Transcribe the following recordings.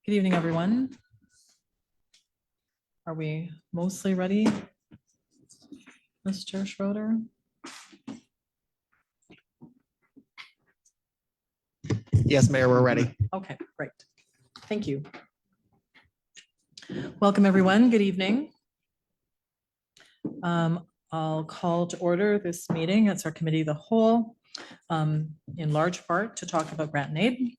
Good evening, everyone. Are we mostly ready, Mr. Schroeder? Yes, Mayor, we're ready. Okay, great. Thank you. Welcome, everyone. Good evening. I'll call to order this meeting. It's our committee of the whole, in large part to talk about grant and aid.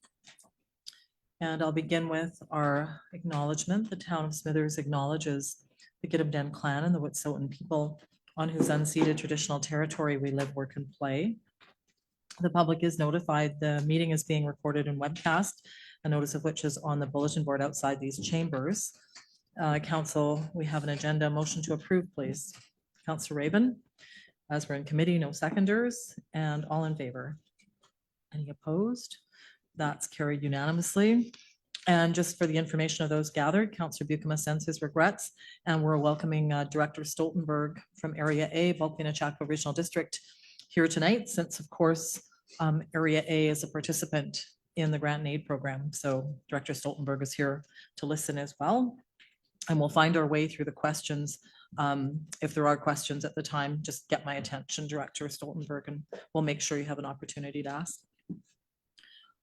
And I'll begin with our acknowledgement. The town of Smithers acknowledges the Gitabden clan and the Wet'suwet'en people on whose unceded traditional territory we live, work, and play. The public is notified the meeting is being recorded and webcast, a notice of which is on the bulletin board outside these chambers. Council, we have an agenda motion to approve, please. Councillor Raven, as we're in committee, no seconders, and all in favor. Any opposed? That's carried unanimously. And just for the information of those gathered, Councillor Bucuma sends his regrets, and we're welcoming Director Stoltenberg from Area A, Bulkley-Nechako Regional District, here tonight, since of course Area A is a participant in the grant and aid program. So Director Stoltenberg is here to listen as well. And we'll find our way through the questions. If there are questions at the time, just get my attention, Director Stoltenberg, and we'll make sure you have an opportunity to ask.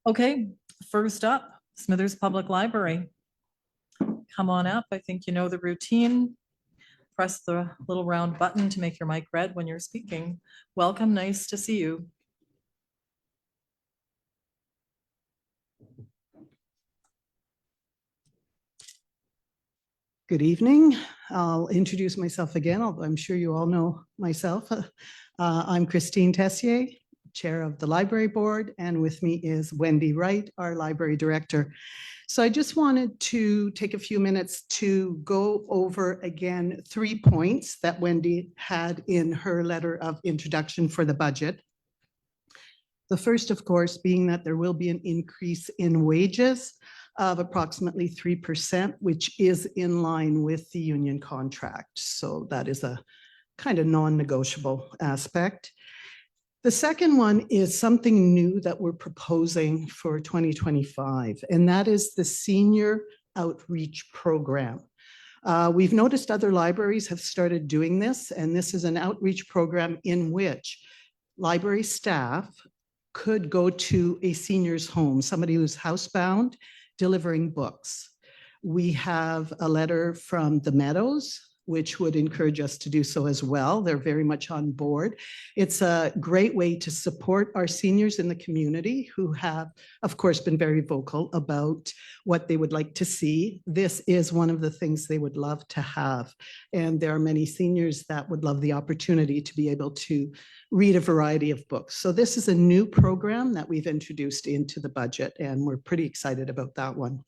Okay, first up, Smithers Public Library. Come on up. I think you know the routine. Press the little round button to make your mic red when you're speaking. Welcome, nice to see you. Good evening. I'll introduce myself again, although I'm sure you all know myself. I'm Christine Tessier, Chair of the Library Board, and with me is Wendy Wright, our Library Director. So I just wanted to take a few minutes to go over again 3 points that Wendy had in her letter of introduction for the budget. The first, of course, being that there will be an increase in wages of approximately 3%, which is in line with the union contract. So that is a kind of non-negotiable aspect. The second one is something new that we're proposing for 2025, and that is the Senior Outreach Program. We've noticed other libraries have started doing this, and this is an outreach program in which library staff could go to a senior's home, somebody who's housebound, delivering books. We have a letter from the Meadows, which would encourage us to do so as well. They're very much on board. It's a great way to support our seniors in the community who have, of course, been very vocal about what they would like to see. This is one of the things they would love to have. And there are many seniors that would love the opportunity to be able to read a variety of books. So this is a new program that we've introduced into the budget, and we're pretty excited about that one.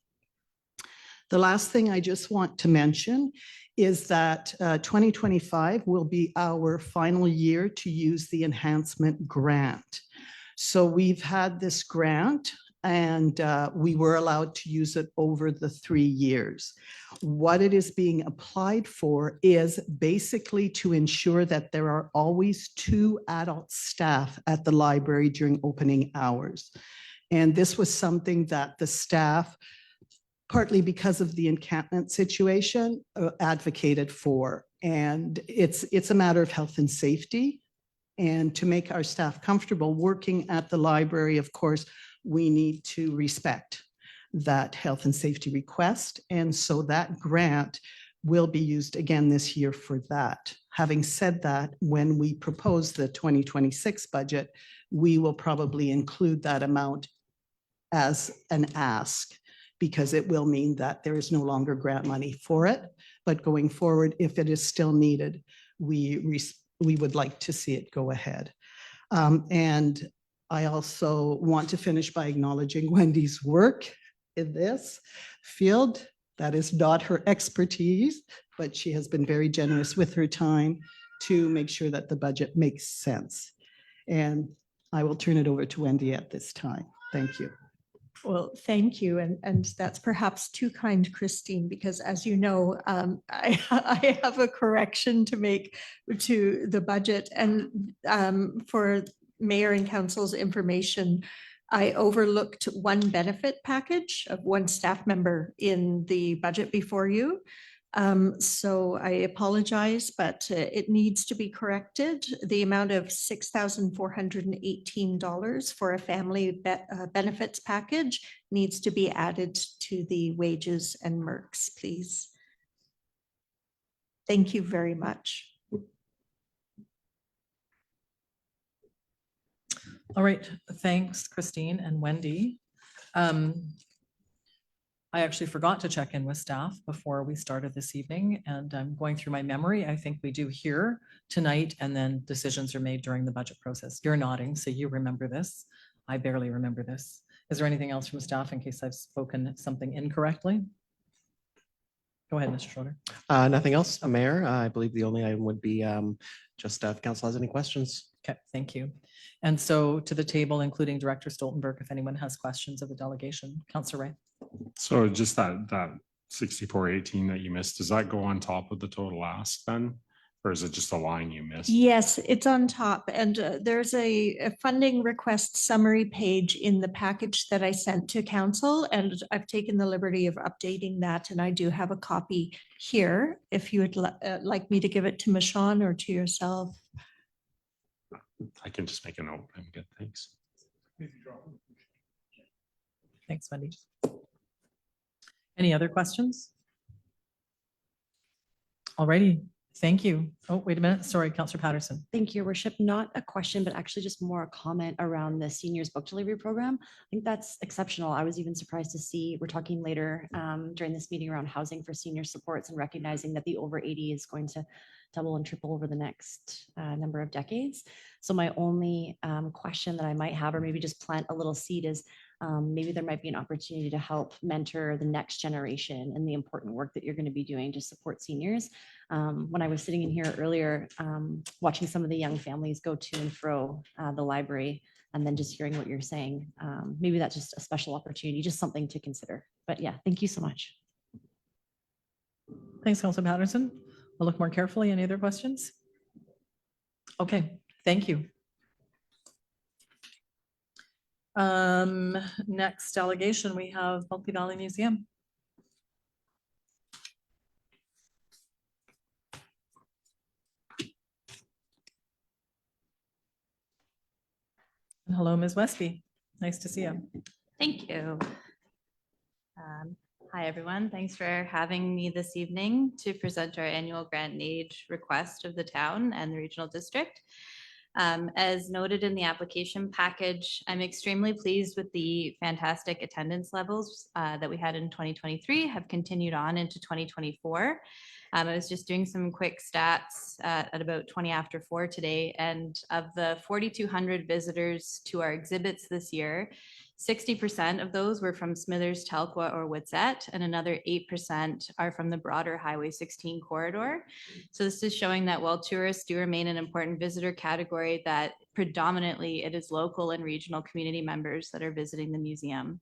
The last thing I just want to mention is that 2025 will be our final year to use the enhancement grant. So we've had this grant and we were allowed to use it over the 3 years. What it is being applied for is basically to ensure that there are always 2 adult staff at the library during opening hours. And this was something that the staff, partly because of the encampment situation, advocated for. And it's a matter of health and safety. And to make our staff comfortable working at the library, of course, we need to respect that health and safety request. And so that grant will be used again this year for that. Having said that, when we propose the 2026 budget, we will probably include that amount as an ask, because it will mean that there is no longer grant money for it. But going forward, if it is still needed, we would like to see it go ahead. And I also want to finish by acknowledging Wendy's work in this field. That is not her expertise, but she has been very generous with her time to make sure that the budget makes sense. And I will turn it over to Wendy at this time. Thank you. Well, thank you. And that's perhaps too kind, Christine, because as you know, I have a correction to make to the budget. And for Mayor and Council's information, I overlooked one benefit package of one staff member in the budget before you. So I apologize, but it needs to be corrected. The amount of $6,418 for a family benefits package needs to be added to the wages and mercs, please. Thank you very much. All right, thanks, Christine and Wendy. I actually forgot to check in with staff before we started this evening, and I'm going through my memory. I think we do hear tonight, and then decisions are made during the budget process. You're nodding, so you remember this. I barely remember this. Is there anything else from staff in case I've spoken something incorrectly? Go ahead, Mr. Schroeder. Nothing else, Mayor. I believe the only item would be just if council has any questions. Okay, thank you. And so to the table, including Director Stoltenberg, if anyone has questions of the delegation. Councillor Ray. So just that 6418 that you missed, does that go on top of the total ask then? Or is it just a line you missed? Yes, it's on top, and there's a funding request summary page in the package that I sent to council, and I've taken the liberty of updating that, and I do have a copy here if you would like me to give it to Michonne or to yourself. I can just make a note. I'm good, thanks. Thanks, Wendy. Any other questions? All righty, thank you. Oh, wait a minute. Sorry, Councillor Patterson. Thank you, Your Worship. Not a question, but actually just more a comment around the seniors book delivery program. I think that's exceptional. I was even surprised to see, we're talking later during this meeting around housing for senior supports and recognizing that the over 80 is going to double and triple over the next number of decades. So my only question that I might have, or maybe just plant a little seed, is maybe there might be an opportunity to help mentor the next generation and the important work that you're going to be doing to support seniors. When I was sitting in here earlier, watching some of the young families go to and fro the library, and then just hearing what you're saying, maybe that's just a special opportunity, just something to consider. But yeah, thank you so much. Thanks, Councillor Patterson. I'll look more carefully. Any other questions? Okay, thank you. Next delegation, we have Bulkley Valley Museum. And hello, Ms. Westby. Nice to see you. Thank you. Hi, everyone. Thanks for having me this evening to present our annual grant and aid request of the town and the regional district. As noted in the application package, I'm extremely pleased with the fantastic attendance levels that we had in 2023 have continued on into 2024. I was just doing some quick stats at about 20 after 4 today, and of the 4,200 visitors to our exhibits this year, 60% of those were from Smithers, Telkwa, or Woodsett, and another 8% are from the broader Highway 16 corridor. So this is showing that while tourists do remain an important visitor category, that predominantly it is local and regional community members that are visiting the museum.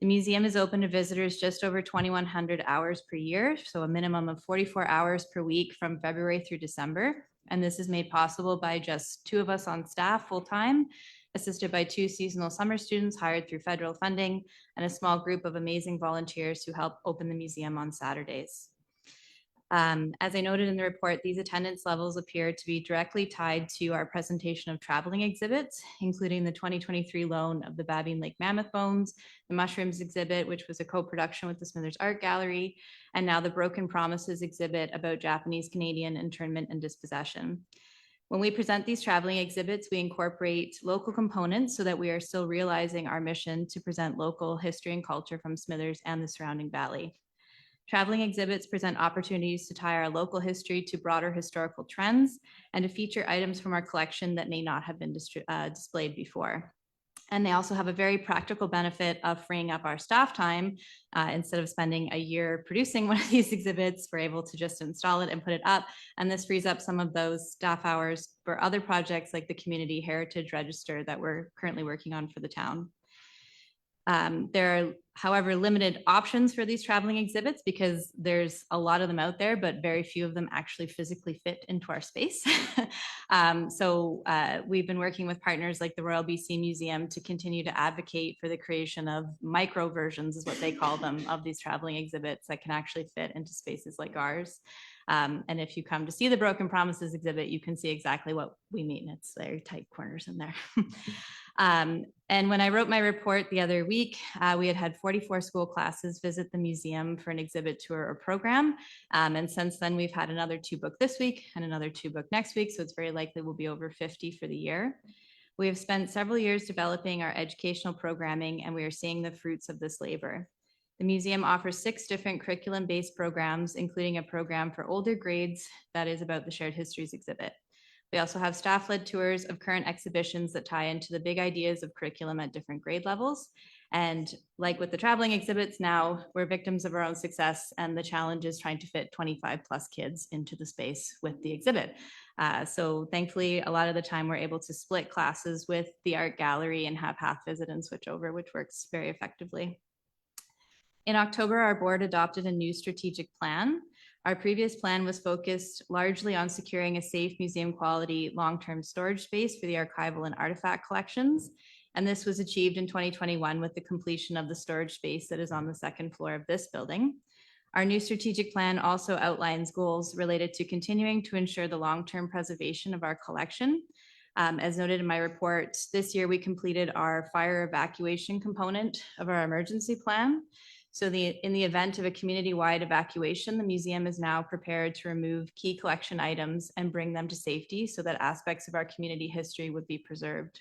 The museum is open to visitors just over 2,100 hours per year, so a minimum of 44 hours per week from February through December. And this is made possible by just 2 of us on staff full-time, assisted by 2 seasonal summer students hired through federal funding, and a small group of amazing volunteers who help open the museum on Saturdays. As I noted in the report, these attendance levels appear to be directly tied to our presentation of traveling exhibits, including the 2023 loan of the Babine Lake Mammoth Bones, the Mushrooms exhibit, which was a co-production with the Smithers Art Gallery, and now the Broken Promises exhibit about Japanese-Canadian internment and dispossession. When we present these traveling exhibits, we incorporate local components so that we are still realizing our mission to present local history and culture from Smithers and the surrounding valley. Traveling exhibits present opportunities to tie our local history to broader historical trends and to feature items from our collection that may not have been displayed before. And they also have a very practical benefit of freeing up our staff time. Instead of spending a year producing one of these exhibits, we're able to just install it and put it up. And this frees up some of those staff hours for other projects like the Community Heritage Register that we're currently working on for the town. There are, however, limited options for these traveling exhibits because there's a lot of them out there, but very few of them actually physically fit into our space. We've been working with partners like the Royal BC Museum to continue to advocate for the creation of micro versions, is what they call them, of these traveling exhibits that can actually fit into spaces like ours. And if you come to see the Broken Promises exhibit, you can see exactly what we mean. It's very tight corners in there. And when I wrote my report the other week, we had 44 school classes visit the museum for an exhibit tour or program. And since then, we've had another 2 book this week and another 2 book next week. So it's very likely we'll be over 50 for the year. We have spent several years developing our educational programming, and we are seeing the fruits of this labor. The museum offers 6 different curriculum-based programs, including a program for older grades that is about the Shared Histories exhibit. We also have staff-led tours of current exhibitions that tie into the big ideas of curriculum at different grade levels. And like with the traveling exhibits, now we're victims of our own success, and the challenge is trying to fit 25 plus kids into the space with the exhibit. So thankfully, a lot of the time we're able to split classes with the art gallery and have half visit and switch over, which works very effectively. In October, our board adopted a new strategic plan. Our previous plan was focused largely on securing a safe museum quality long-term storage space for the archival and artifact collections. And this was achieved in 2021 with the completion of the storage space that is on the 2nd floor of this building. Our new strategic plan also outlines goals related to continuing to ensure the long-term preservation of our collection. As noted in my report, this year we completed our fire evacuation component of our emergency plan. So in the event of a community-wide evacuation, the museum is now prepared to remove key collection items and bring them to safety so that aspects of our community history would be preserved.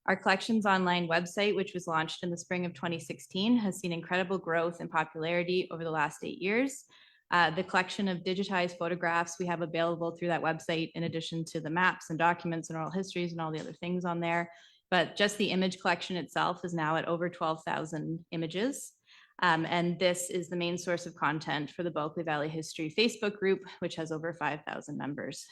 Our collections online website, which was launched in the spring of 2016, has seen incredible growth and popularity over the last 8 years. The collection of digitized photographs we have available through that website, in addition to the maps and documents and oral histories and all the other things on there. But just the image collection itself is now at over 12,000 images. And this is the main source of content for the Bulkley Valley History Facebook group, which has over 5,000 members.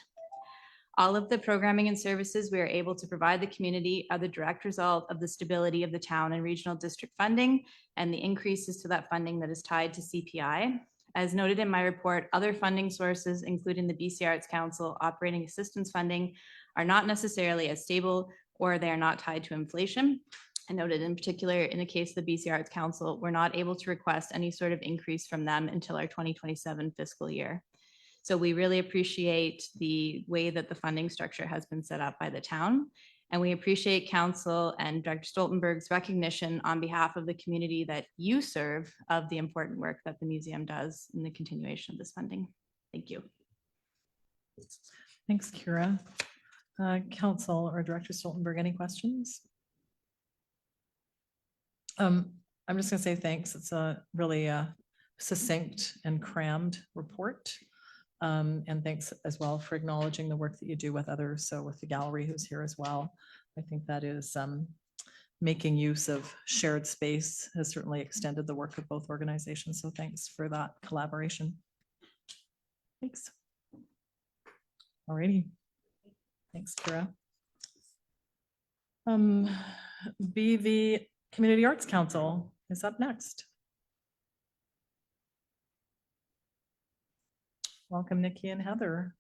All of the programming and services we are able to provide the community are the direct result of the stability of the town and regional district funding and the increases to that funding that is tied to CPI. As noted in my report, other funding sources, including the BC Arts Council operating assistance funding, are not necessarily as stable, or they are not tied to inflation. I noted in particular, in the case of the BC Arts Council, we're not able to request any sort of increase from them until our 2027 fiscal year. So we really appreciate the way that the funding structure has been set up by the town. And we appreciate Council and Dr. Stoltenberg's recognition on behalf of the community that you serve of the important work that the museum does in the continuation of this funding. Thank you. Thanks, Kira. Council or Director Stoltenberg, any questions? I'm just going to say thanks. It's a really succinct and crammed report. And thanks as well for acknowledging the work that you do with others. So with the gallery who's here as well, I think that is making use of shared space has certainly extended the work of both organizations. So thanks for that collaboration. Thanks. All righty. Thanks, Kira. BV Community Arts Council is up next. Welcome, Nikki and Heather.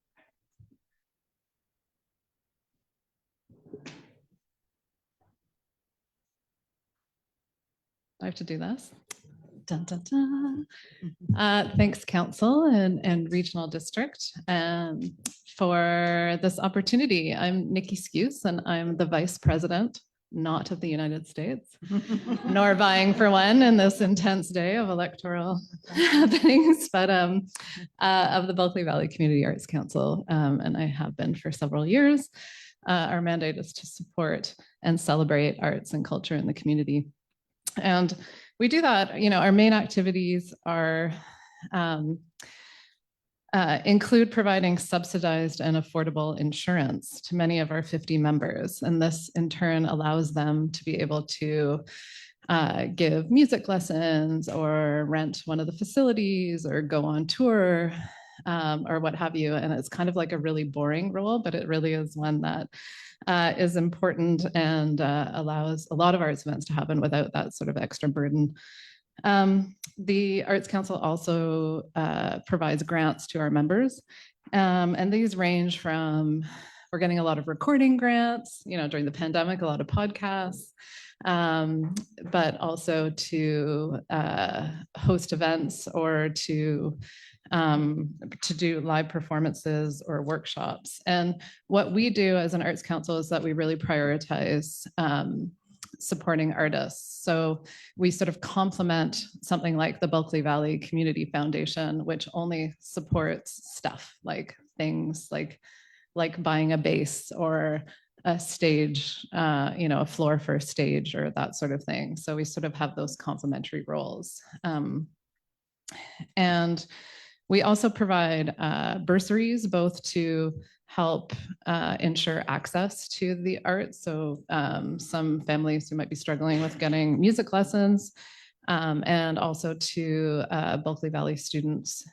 I have to do this. Dun, dun, dun. Thanks, Council and Regional District for this opportunity. I'm Nikki Skuse, and I'm the Vice President, not of the United States, nor vying for one in this intense day of electoral happenings, but of the Bulkley Valley Community Arts Council, and I have been for several years. Our mandate is to support and celebrate arts and culture in the community. And we do that, our main activities are include providing subsidized and affordable insurance to many of our 50 members. And this in turn allows them to be able to give music lessons or rent one of the facilities or go on tour or what have you. And it's kind of like a really boring role, but it really is one that is important and allows a lot of arts events to happen without that sort of extra burden. The Arts Council also provides grants to our members, and these range from, we're getting a lot of recording grants, during the pandemic, a lot of podcasts, but also to host events or to do live performances or workshops. And what we do as an Arts Council is that we really prioritize supporting artists. So we sort of complement something like the Bulkley Valley Community Foundation, which only supports stuff like things like buying a bass or a stage, a floor for a stage or that sort of thing. So we sort of have those complementary roles. And we also provide bursaries, both to help ensure access to the arts. So some families who might be struggling with getting music lessons, and also to Bulkley Valley students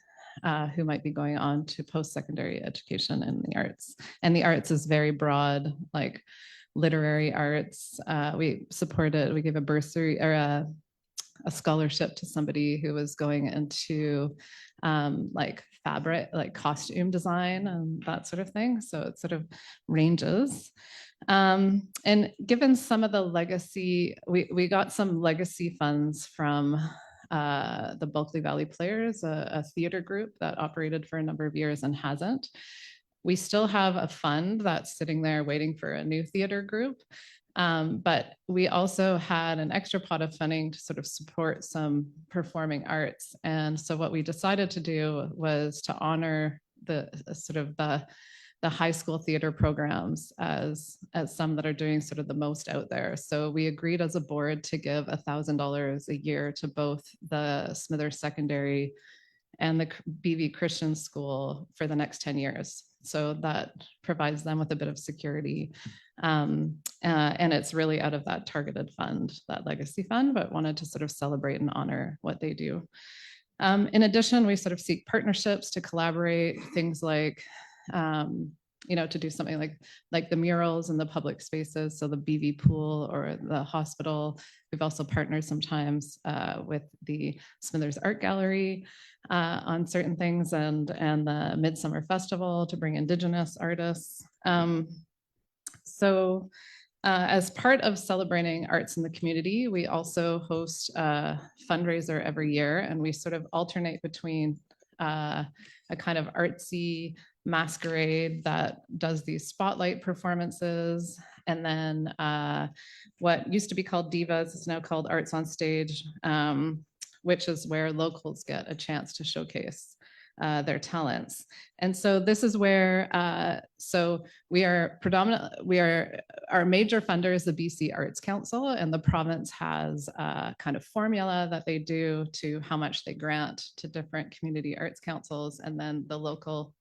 who might be going on to post-secondary education in the arts. And the arts is very broad, like literary arts. We gave a bursary or a scholarship to somebody who was going into like fabric, like costume design and that sort of thing. So it sort of ranges. And given some of the legacy, we got some legacy funds from the Bulkley Valley Players, a theater group that operated for a number of years and hasn't. We still have a fund that's sitting there waiting for a new theater group. But we also had an extra pot of funding to sort of support some performing arts. And so what we decided to do was to honor the high school theater programs as some that are doing sort of the most out there. So we agreed as a board to give $1,000 a year to both the Smithers Secondary and the BV Christian School for the next 10 years. So that provides them with a bit of security. And it's really out of that targeted fund, that legacy fund, but wanted to sort of celebrate and honor what they do. In addition, we sort of seek partnerships to collaborate, things like, to do something like the murals in the public spaces. So the BV pool or the hospital. We've also partnered sometimes with the Smithers Art Gallery on certain things and the Midsummer Festival to bring Indigenous artists. So as part of celebrating arts in the community, we also host a fundraiser every year, and we sort of alternate between a kind of artsy masquerade that does these spotlight performances, and then what used to be called Divas is now called Arts on Stage, which is where locals get a chance to showcase their talents. And so this is where, so our major funder is the BC Arts Council, and the province has a kind of formula that they do to how much they grant to different community arts councils, and then the local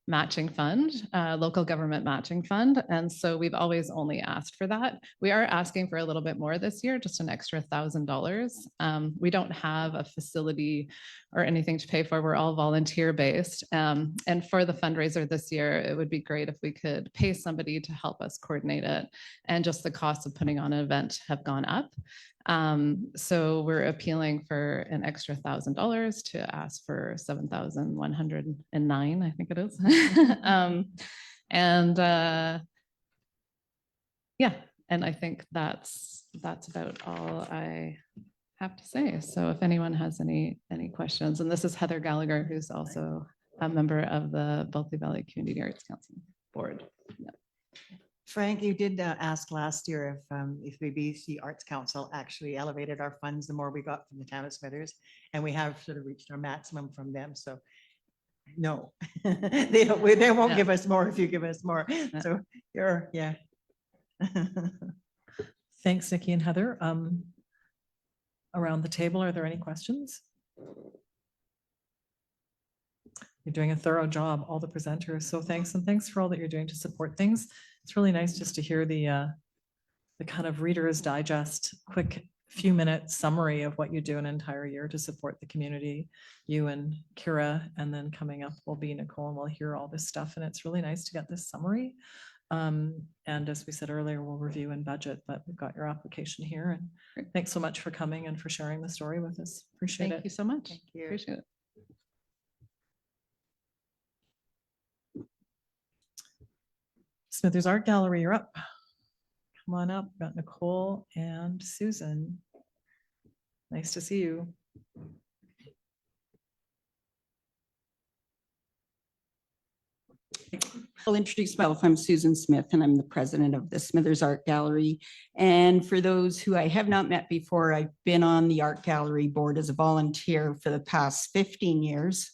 matching fund, local government matching fund. And so we've always only asked for that. We are asking for a little bit more this year, just an extra $1,000. We don't have a facility or anything to pay for. We're all volunteer based. And for the fundraiser this year, it would be great if we could pay somebody to help us coordinate it. And just the cost of putting on an event have gone up. So we're appealing for an extra $1,000 to ask for 7,109, I think it is. Yeah, and I think that's about all I have to say. So if anyone has any questions, and this is Heather Gallagher, who's also a member of the Bulkley Valley Community Arts Council board. Yeah. Frank, you did ask last year if the BC Arts Council actually elevated our funds the more we got from the town of Smithers, and we have sort of reached our maximum from them. So no, they won't give us more if you give us more. So yeah. Thanks, Nikki and Heather. Around the table, are there any questions? You're doing a thorough job, all the presenters. So thanks, and thanks for all that you're doing to support things. It's really nice just to hear the kind of Reader's Digest, quick few minute summary of what you do an entire year to support the community. You and Kira, and then coming up will be Nicole, and we'll hear all this stuff. And it's really nice to get this summary. And as we said earlier, we'll review and budget, but we've got your application here. And thanks so much for coming and for sharing the story with us. Appreciate Thank it. you so much. Thank you. Appreciate it. Smithers Art Gallery, you're up. Come on up. We've got Nicole and Susan. Nice to see you. I'll introduce myself. I'm Susan Smith and I'm the president of the Smithers Art Gallery. And for those who I have not met before, I've been on the art gallery board as a volunteer for the past 15 years.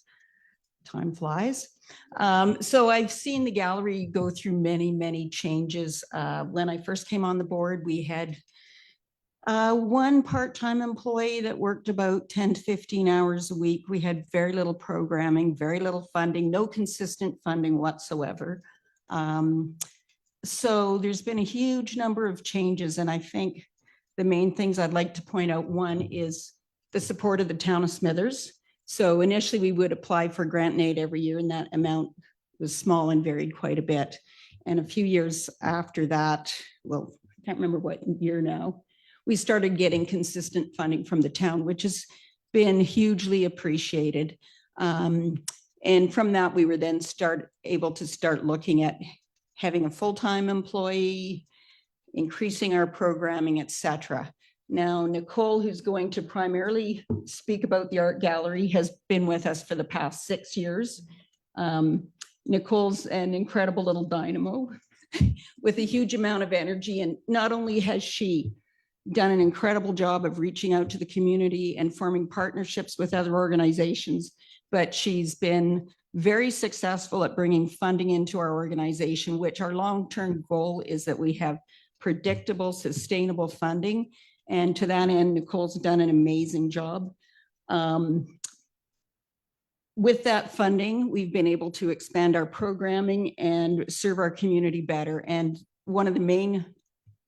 Time flies. So I've seen the gallery go through many, many changes. When I first came on the board, we had one part-time employee that worked about 10 to 15 hours a week. We had very little programming, very little funding, no consistent funding whatsoever. So there's been a huge number of changes. And I think the main things I'd like to point out, one is the support of the town of Smithers. So initially we would apply for grant and aid every year and that amount was small and varied quite a bit. And a few years after that, well, I can't remember what year now, we started getting consistent funding from the town, which has been hugely appreciated. And from that, we were then able to start looking at having a full-time employee, increasing our programming, et cetera. Now, Nicole, who's going to primarily speak about the art gallery, has been with us for the past 6 years. Nicole's an incredible little dynamo with a huge amount of energy. And not only has she done an incredible job of reaching out to the community and forming partnerships with other organizations, but she's been very successful at bringing funding into our organization, which our long-term goal is that we have predictable, sustainable funding. And to that end, Nicole's done an amazing job. With that funding, we've been able to expand our programming and serve our community better. And one of the main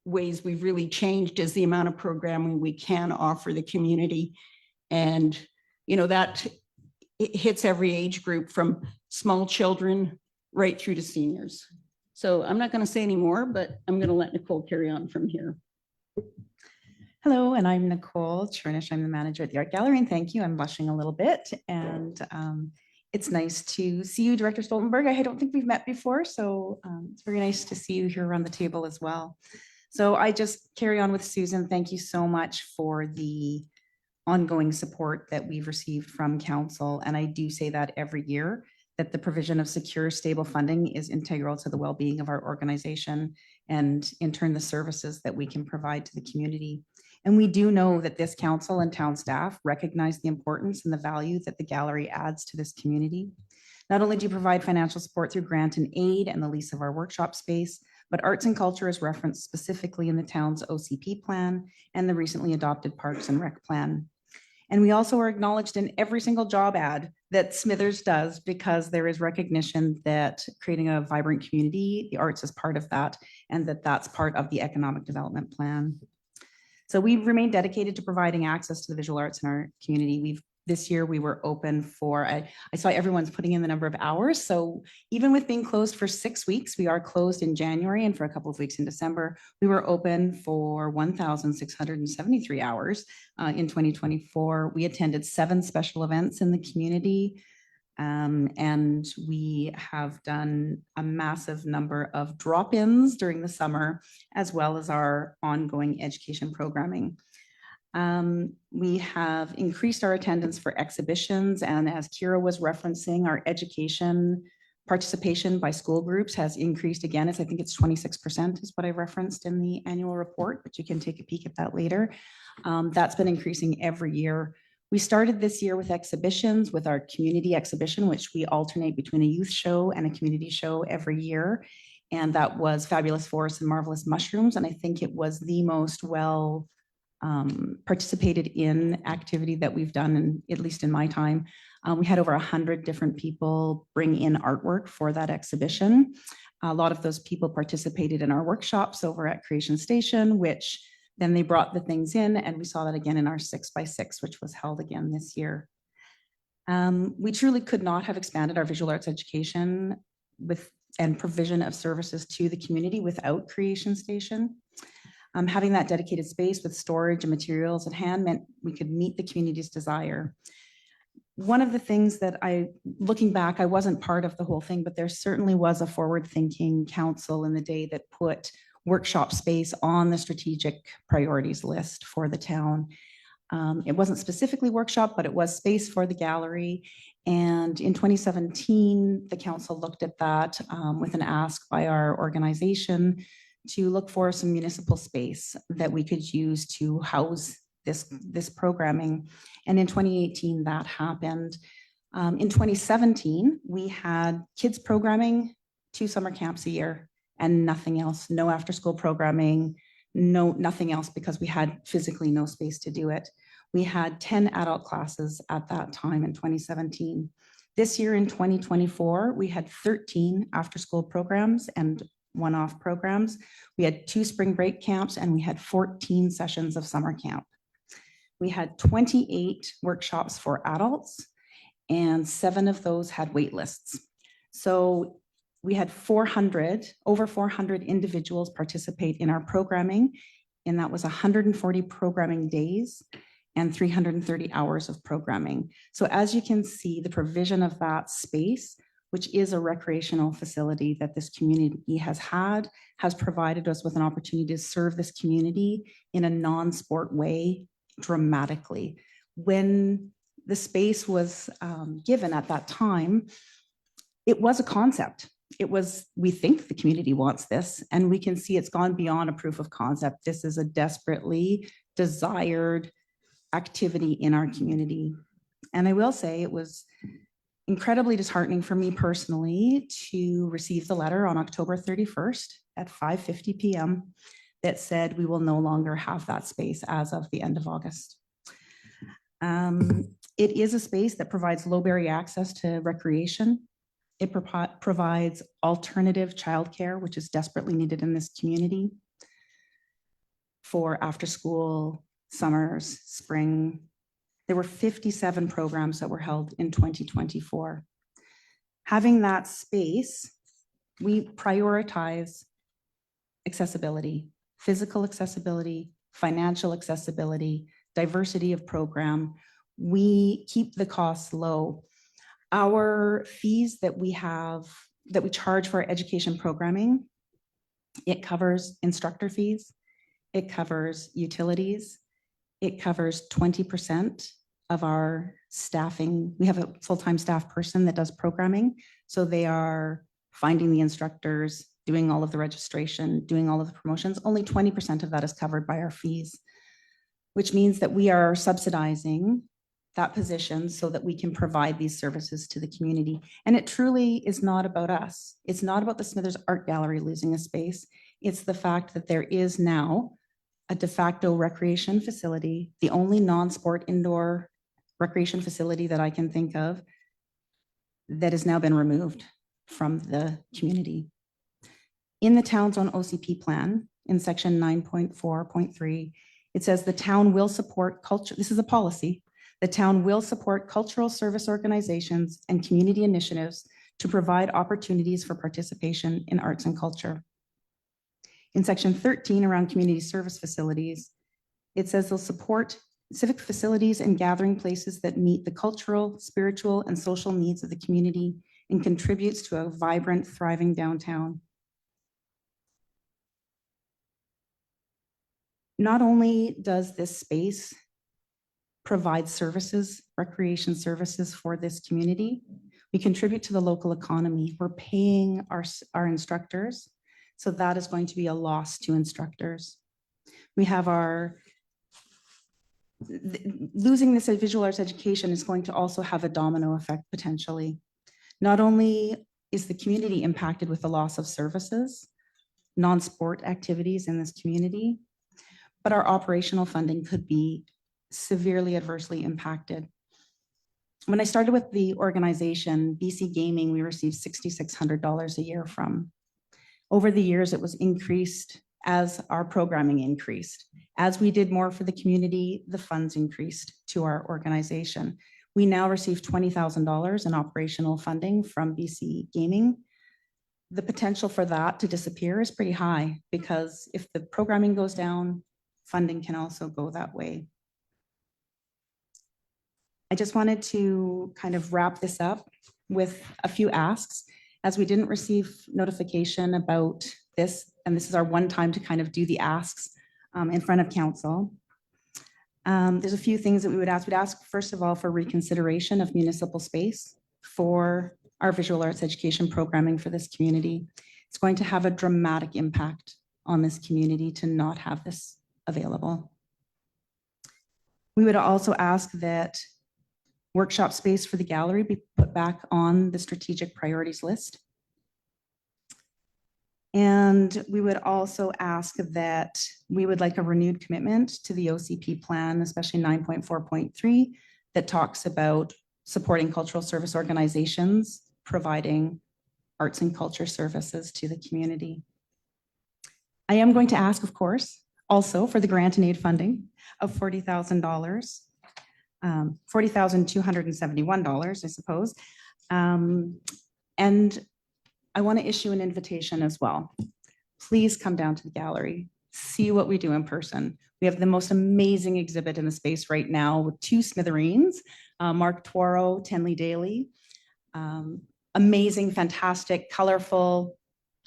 ways we've really changed is the amount of programming we can offer the community. And, you know, that it hits every age group from small children right through to seniors. So I'm not going to say any more, but I'm going to let Nicole carry on from here. Hello, and I'm Nicole Chernish. I'm the manager at the Art Gallery, and thank you. I'm blushing a little bit, and it's nice to see you, Director Stoltenberg. I don't think we've met before, so it's very nice to see you here around the table as well. So I just carry on with Susan. Thank you so much for the ongoing support that we've received from council, and I do say that every year, that the provision of secure, stable funding is integral to the well-being of our organization and in turn the services that we can provide to the community. And we do know that this council and town staff recognize the importance and the value that the gallery adds to this community. Not only do you provide financial support through grant and aid and the lease of our workshop space, but arts and culture is referenced specifically in the town's OCP plan and the recently adopted Parks and Rec plan. And we also are acknowledged in every single job ad that Smithers does, because there is recognition that creating a vibrant community, the arts is part of that, and that that's part of the economic development plan. So we remain dedicated to providing access to the visual arts in our community. This year we were open for, I saw everyone's putting in the number of hours. So even with being closed for 6 weeks, we are closed in January and for a couple of weeks in December. We were open for 1,673 hours in 2024. We attended 7 special events in the community. And we have done a massive number of drop-ins during the summer, as well as our ongoing education programming. We have increased our attendance for exhibitions, and as Kira was referencing, our education participation by school groups has increased again. I think it's 26% is what I referenced in the annual report, but you can take a peek at that later. That's been increasing every year. We started this year with exhibitions, with our community exhibition, which we alternate between a youth show and a community show every year. And that was Fabulous Forests and Marvelous Mushrooms. And I think it was the most well participated in activity that we've done, at least in my time. We had over 100 different people bring in artwork for that exhibition. A lot of those people participated in our workshops over at Creation Station, which then they brought the things in, and we saw that again in our 6x6, which was held again this year. We truly could not have expanded our visual arts education with and provision of services to the community without Creation Station. Having that dedicated space with storage and materials at hand meant we could meet the community's desire. One of the things that looking back, I wasn't part of the whole thing, but there certainly was a forward-thinking council in the day that put workshop space on the strategic priorities list for the town. It wasn't specifically workshop, but it was space for the gallery. And in 2017, the council looked at that with an ask by our organization to look for some municipal space that we could use to house this programming. And in 2018, that happened. In 2017, we had kids programming, 2 summer camps a year and nothing else, no after-school programming, nothing else, because we had physically no space to do it. We had 10 adult classes at that time in 2017. This year in 2024, we had 13 after-school programs and one-off programs. We had 2 spring break camps and we had 14 sessions of summer camp. We had 28 workshops for adults and 7 of those had wait lists. So we had over 400 individuals participate in our programming, and that was 140 programming days and 330 hours of programming. So as you can see, the provision of that space, which is a recreational facility that this community has provided us with an opportunity to serve this community in a non-sport way dramatically. When the space was given at that time, it was a concept. It was, we think the community wants this, and we can see it's gone beyond a proof of concept. This is a desperately desired activity in our community. And I will say it was incredibly disheartening for me personally to receive the letter on October 31st at 5:50 p.m. that said we will no longer have that space as of the end of August. It is a space that provides low barrier access to recreation. It provides alternative childcare, which is desperately needed in this community for after school, summers, spring. There were 57 programs that were held in 2024. Having that space, we prioritize accessibility, physical accessibility, financial accessibility, diversity of program. We keep the costs low. Our fees that we charge for education programming, it covers instructor fees, it covers utilities, it covers 20% of our staffing. We have a full-time staff person that does programming. So they are finding the instructors, doing all of the registration, doing all of the promotions. Only 20% of that is covered by our fees, which means that we are subsidizing that position so that we can provide these services to the community. And it truly is not about us. It's not about the Smithers Art Gallery losing a space. It's the fact that there is now a de facto recreation facility, the only non-sport indoor recreation facility that I can think of that has now been removed from the community. In the town's own OCP plan, in section 9.4.3, it says the town will support culture. This is a policy. The town will support cultural service organizations and community initiatives to provide opportunities for participation in arts and culture. In section 13 around community service facilities, it says they'll support civic facilities and gathering places that meet the cultural, spiritual, and social needs of the community and contributes to a vibrant, thriving downtown. Not only does this space provide services, recreation services for this community, we contribute to the local economy. We're paying our instructors, so that is going to be a loss to instructors. We have losing this visual arts education is going to also have a domino effect potentially. Not only is the community impacted with the loss of services, non-sport activities in this community, but our operational funding could be severely adversely impacted. When I started with the organization, BC Gaming, we received $6,600 a year from. Over the years, it was increased as our programming increased. As we did more for the community, the funds increased to our organization. We now receive $20,000 in operational funding from BC Gaming. the potential for that to disappear is pretty high, because if the programming goes down, funding can also go that way. I just wanted to kind of wrap this up with a few asks, as we didn't receive notification about this, and this is our one time to kind of do the asks in front of council. There's a few things that we would ask. We'd ask, first of all, for reconsideration of municipal space for our visual arts education programming for this community. It's going to have a dramatic impact on this community to not have this available. We would also ask that workshop space for the gallery be put back on the strategic priorities list. And we would also ask that we would like a renewed commitment to the OCP plan, especially 9.4.3, that talks about supporting cultural service organizations, providing arts and culture services to the community. I am going to ask, of course, also for the grant and aid funding of $40,000, $40,271, I suppose. And I want to issue an invitation as well. Please come down to the gallery, see what we do in person. We have the most amazing exhibit in the space right now with 2 smithereens, Mark Tworo, Tenley Daily. Amazing, fantastic, colorful.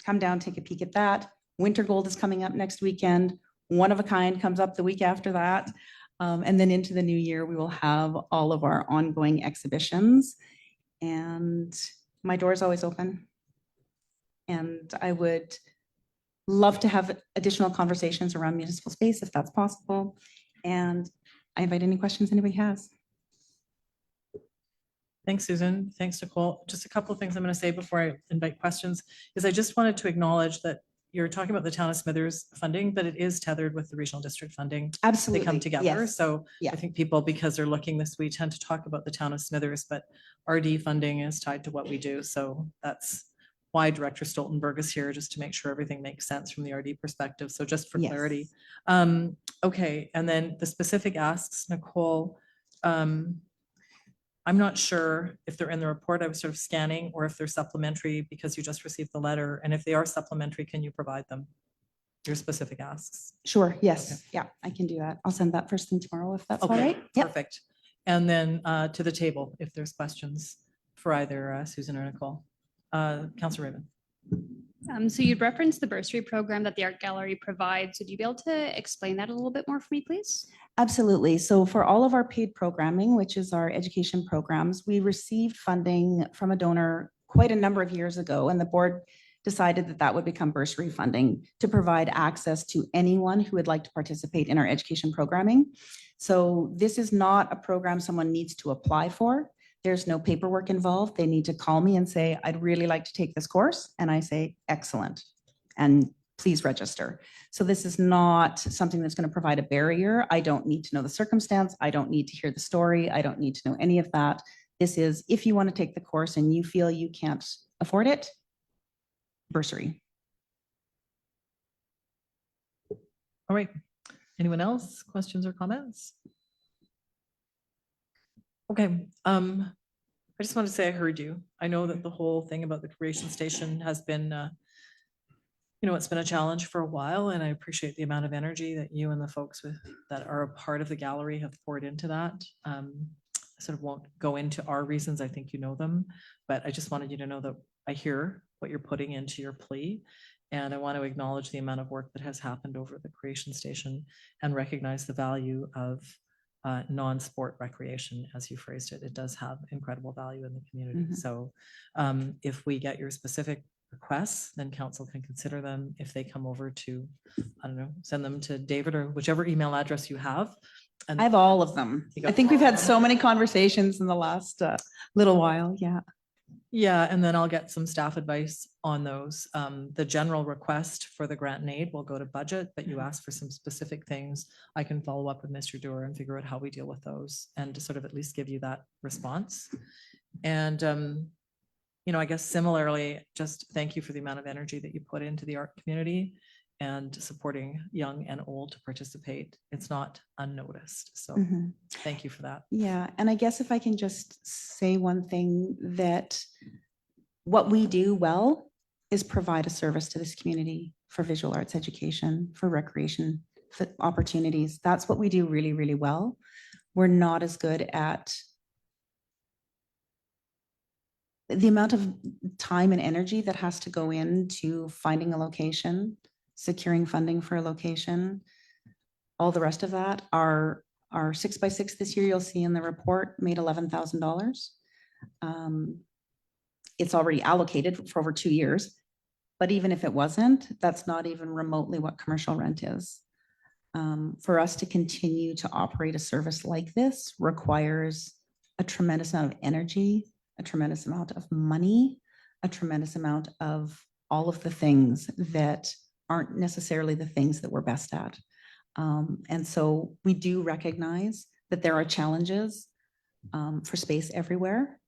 Come down, take a peek at that. Winter Gold is coming up next weekend. One of a Kind comes up the week after that. And then into the new year, we will have all of our ongoing exhibitions. And my door is always open. And I would love to have additional conversations around municipal space if that's possible. And I invite any questions anybody has. Thanks, Susan. Thanks, Nicole. Just a couple of things I'm going to say before I invite questions, is I just wanted to acknowledge that you're talking about the Town of Smithers funding, but it is tethered with the regional district funding. Absolutely. They come together. Yes. So Yeah. I think people, because they're looking this, we tend to talk about the Town of Smithers, but RD funding is tied to what we do. So that's why Director Stoltenberg is here, just to make sure everything makes sense from the RD perspective. So just for Yes. clarity. Okay, and then the specific asks, Nicole, I'm not sure if they're in the report. I was sort of scanning, or if they're supplementary because you just received the letter. And if they are supplementary, can you provide them? Your specific asks. Sure. Yes. Yeah, I can do that. I'll send that first thing tomorrow if that's all Okay, right. Yep. perfect. And then to the table, if there's questions for either Susan or Nicole. Councilor Raymond. So you'd referenced the bursary program that the art gallery provides. Would you be able to explain that a little bit more for me, please? Absolutely. So for all of our paid programming, which is our education programs, we received funding from a donor quite a number of years ago, and the board decided that that would become bursary funding to provide access to anyone who would like to participate in our education programming. So this is not a program someone needs to apply for. There's no paperwork involved. They need to call me and say, I'd really like to take this course. And I say, excellent. And please register. So this is not something that's going to provide a barrier. I don't need to know the circumstance. I don't need to hear the story. I don't need to know any of that. This is, if you want to take the course and you feel you can't afford it, bursary. All right. Anyone else? Questions or comments? Okay. I just want to say I heard you. I know that the whole thing about the creation station has been, it's been a challenge for a while, and I appreciate the amount of energy that you and the folks that are a part of the gallery have poured into that. I sort of won't go into our reasons. I think you know them, but I just wanted you to know that I hear what you're putting into your plea. And I want to acknowledge the amount of work that has happened over the creation station and recognize the value of non-sport recreation, as you phrased it. It does have incredible value in the community. Mhm. So if we get your specific requests, then council can consider them. If they come over to, I don't know, send them to David or whichever email address you have. And I have all of them. You I got- think we've had so many conversations in the last little while. Yeah. Yeah, and then I'll get some staff advice on those. The general request for the grant and aid will go to budget, but you asked for some specific things. I can follow up with Mr. Doer and figure out how we deal with those and to sort of at least give you that response. And, I guess similarly, just thank you for the amount of energy that you put into the art community and supporting young and old to participate. It's not unnoticed. So Mhm. thank you for that. Yeah, and I guess if I can just say one thing, that what we do well is provide a service to this community for visual arts education, for recreation opportunities. That's what we do really, really well. We're not as good at the amount of time and energy that has to go into finding a location, securing funding for a location, all the rest of that. Our 6x6 this year, you'll see in the report, made $11,000. It's already allocated for over 2 years, but even if it wasn't, that's not even remotely what commercial rent is. For us to continue to operate a service like this requires a tremendous amount of energy, a tremendous amount of money, a tremendous amount of all of the things that aren't necessarily the things that we're best at. And so we do recognize that there are challenges for space everywhere.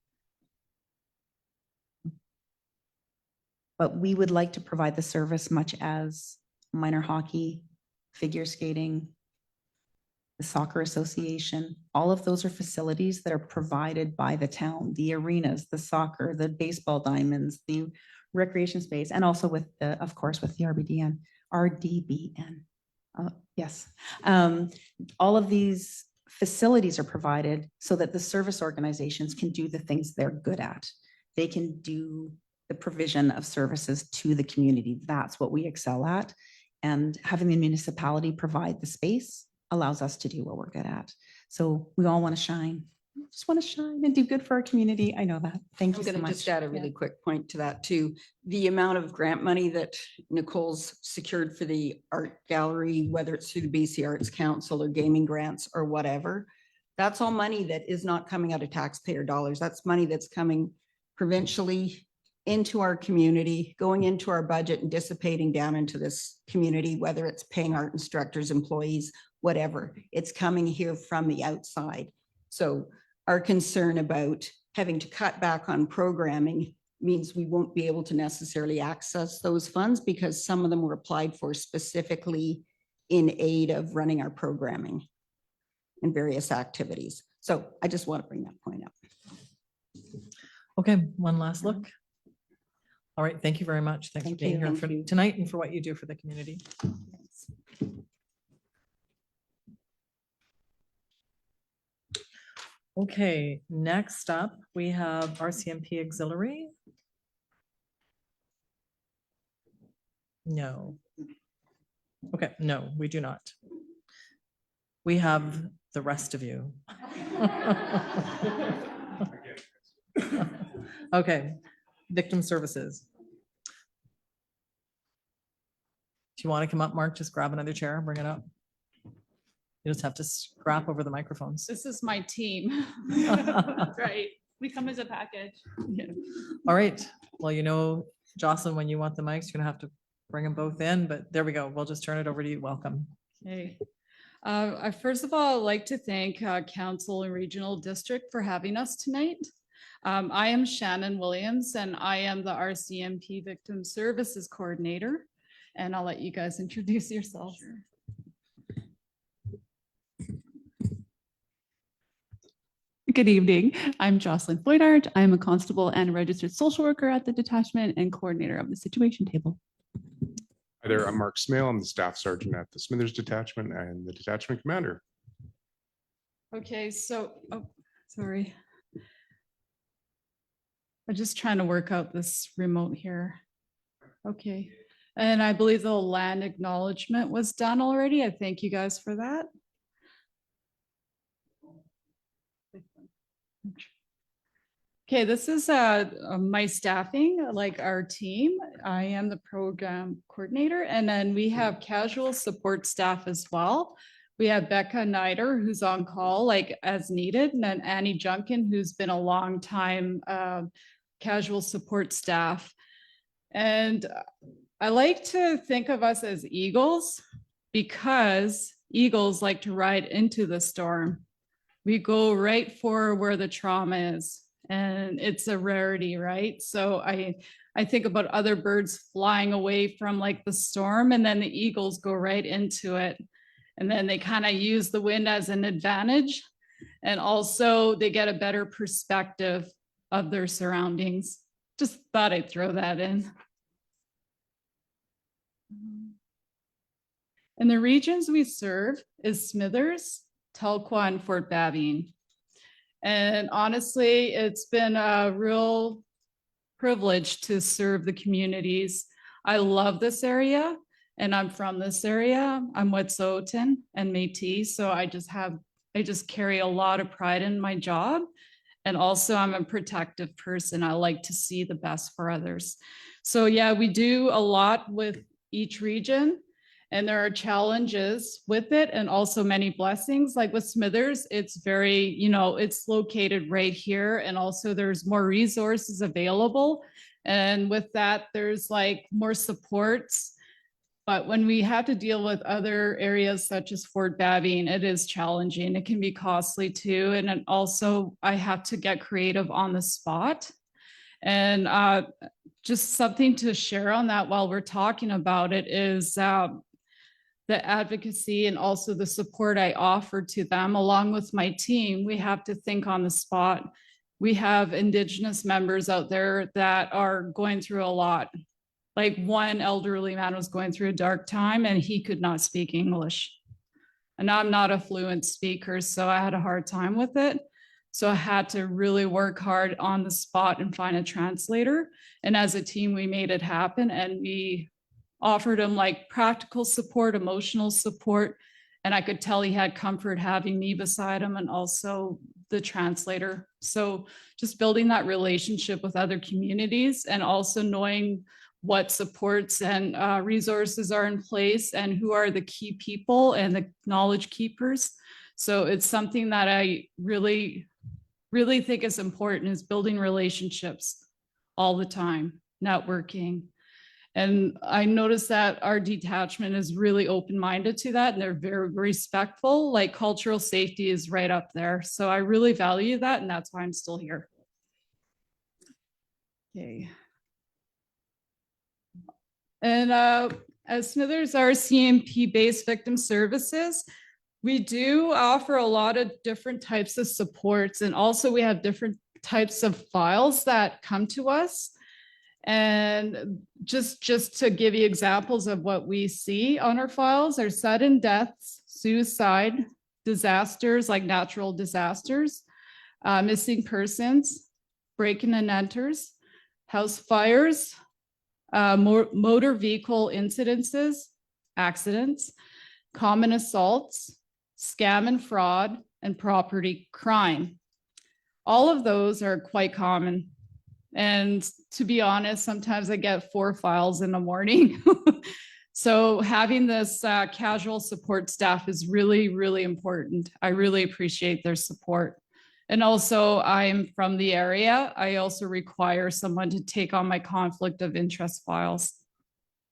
But we would like to provide the service much as minor hockey, figure skating, the soccer association. All of those are facilities that are provided by the town, the arenas, the soccer, the baseball diamonds, the recreation space, and also with the, of course, with the RBDN, RDBN. Yes. All of these facilities are provided so that the service organizations can do the things they're good at. They can do the provision of services to the community. That's what we excel at. And having the municipality provide the space allows us to do what we're good at. So we all want to shine. Just want to shine and do good for our community. I know that. Thank you I'm so going to much. just add a really quick point to that too. The amount of grant money that Nicole's secured for the art gallery, whether it's through the BC Arts Council or gaming grants or whatever, that's all money that is not coming out of taxpayer dollars. That's money that's coming provincially into our community, going into our budget and dissipating down into this community, whether it's paying art instructors, employees, whatever. It's coming here from the outside. So our concern about having to cut back on programming means we won't be able to necessarily access those funds because some of them were applied for specifically in aid of running our programming and various activities. So I just want to bring that point up. Okay, one last look. All right, thank you very much. Thanks for Thank being you. here Thank for you. tonight and for what you do for the community. Okay, next up, we have RCMP Auxiliary. No. Okay, no, we do not. We have the rest of you. Okay, victim services. Do you want to come up, Mark? Just grab another chair, bring it up. You just have to scrap over the microphones. This is my team. Right. We come as a package. All right. Well, you know, Jocelyn, when you want the mics, you're gonna have to bring them both in, but there we go. We'll just turn it over to you. Welcome. Okay. I first of all like to thank Council and Regional District for having us tonight. I am Shannon Williams and I am the RCMP Victim Services Coordinator. And I'll let you guys introduce yourselves. Good evening. I'm Jocelyn Floydart. I'm a constable and a registered social worker at the detachment and coordinator of the situation table. Hi there, I'm Mark Smale. I'm the staff sergeant at the Smithers Detachment and the detachment commander. Okay, so, oh, sorry. I'm just trying to work out this remote here. Okay, and I believe the land acknowledgement was done already. I thank you guys for that. Okay, this is my staffing, like our team. I am the program coordinator, and then we have casual support staff as well. We have Becca Nider, who's on call like as needed, and then Annie Junkin, who's been a long time casual support staff. And I like to think of us as eagles because eagles like to ride into the storm. We go right for where the trauma is, and it's a rarity, right? So I think about other birds flying away from like the storm, and then the eagles go right into it. And then they kind of use the wind as an advantage. And also they get a better perspective of their surroundings. Just thought I'd throw that in. And the regions we serve is Smithers, Telqua, and Fort Babine. And honestly, it's been a real privilege to serve the communities. I love this area and I'm from this area. I'm Wet'suwet'en and Métis, so I just carry a lot of pride in my job. And also I'm a protective person. I like to see the best for others. So yeah, we do a lot with each region. And there are challenges with it and also many blessings. Like with Smithers, it's very, it's located right here. And also there's more resources available. And with that, there's like more supports. But when we have to deal with other areas such as Fort Babine, it is challenging. It can be costly too. And then also I have to get creative on the spot. And just something to share on that while we're talking about it is the advocacy and also the support I offer to them along with my team. We have to think on the spot. We have Indigenous members out there that are going through a lot. Like one elderly man was going through a dark time and he could not speak English. And I'm not a fluent speaker, so I had a hard time with it. So I had to really work hard on the spot and find a translator. And as a team, we made it happen and we offered him like practical support, emotional support. And I could tell he had comfort having me beside him and also the translator. So just building that relationship with other communities and also knowing what supports and resources are in place and who are the key people and the knowledge keepers. So it's something that I really, really think is important, is building relationships all the time, networking. And I noticed that our detachment is really open-minded to that and they're very respectful. Like cultural safety is right up there. So I really value that and that's why I'm still here. Okay. And as Smithers are CMP-based victim services, we do offer a lot of different types of supports. And also we have different types of files that come to us. And just to give you examples of what we see on our files are sudden deaths, suicide, disasters like natural disasters, missing persons, break-in and enters, house fires, motor vehicle incidences, accidents, common assaults, scam and fraud, and property crime. All of those are quite common. And to be honest, sometimes I get 4 files in the morning. So having this casual support staff is really, really important. I really appreciate their support. And also I'm from the area. I also require someone to take on my conflict of interest files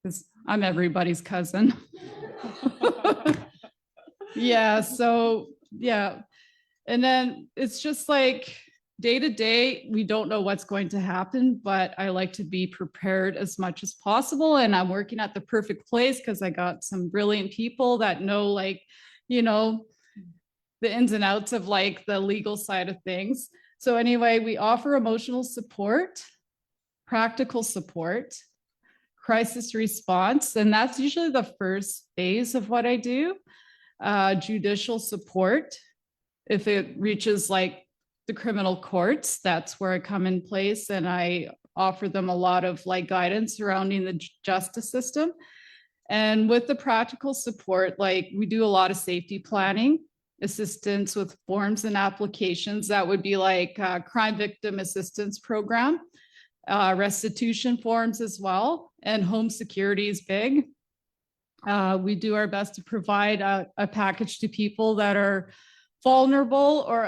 because I'm everybody's cousin. Yeah, so yeah. And then it's just like, day to day, we don't know what's going to happen, but I like to be prepared as much as possible. And I'm working at the perfect place because I got some brilliant people that know, like, the ins and outs of like the legal side of things. So anyway, we offer emotional support, practical support, crisis response, and that's usually the first phase of what I do. Judicial support, if it reaches like the criminal courts, that's where I come in place and I offer them a lot of like guidance surrounding the justice system. And with the practical support, like we do a lot of safety planning, assistance with forms and applications. That would be like crime victim assistance program, restitution forms as well, and home security is big. We do our best to provide a package to people that are vulnerable or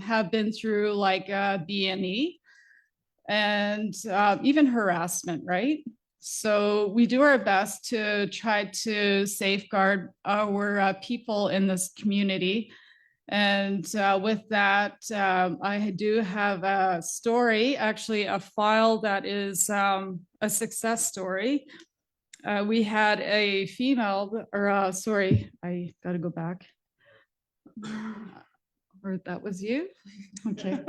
have been through like B&E and even harassment, right? So we do our best to try to safeguard our people in this community. And with that, I do have a story, actually a file that is a success story. We had a female, or sorry, I gotta go back. Or that was you? Okay.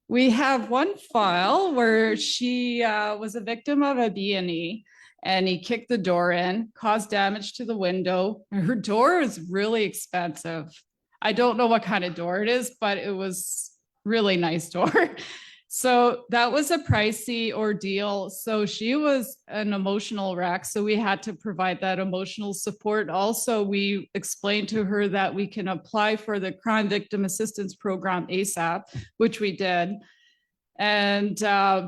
We have one file where she was a victim of a B&E and he kicked the door in, caused damage to the window. Her door is really expensive. I don't know what kind of door it is, but it was really nice door. So that was a pricey ordeal. So she was an emotional wreck. So we had to provide that emotional support. Also, we explained to her that we can apply for the Crime Victim Assistance Program ASAP, which we did. And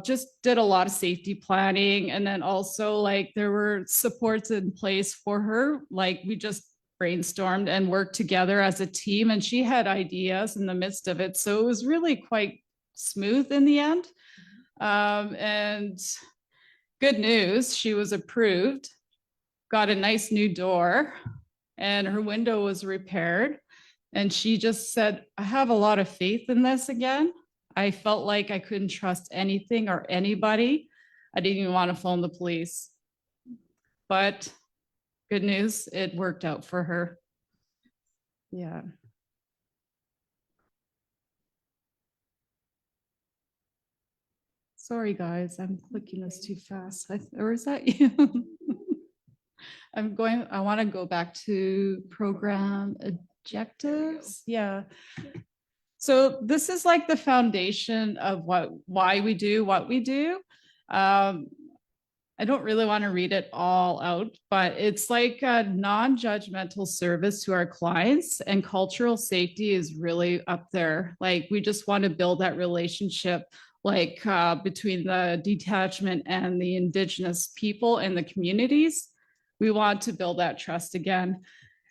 just did a lot of safety planning. And then also like there were supports in place for her. Like we just brainstormed and worked together as a team, and she had ideas in the midst of it. So it was really quite smooth in the end. And good news, she was approved, got a nice new door, and her window was repaired. And she just said, I have a lot of faith in this again. I felt like I couldn't trust anything or anybody. I didn't even want to phone the police. But good news, it worked out for her. Yeah. Sorry, guys, I'm clicking this too fast. Or is that you? I want to go back to program objectives. Yeah. So this is like the foundation of why we do what we do. I don't really want to read it all out, but it's like a non-judgmental service to our clients, and cultural safety is really up there. Like we just want to build that relationship like between the detachment and the Indigenous people and the communities. We want to build that trust again.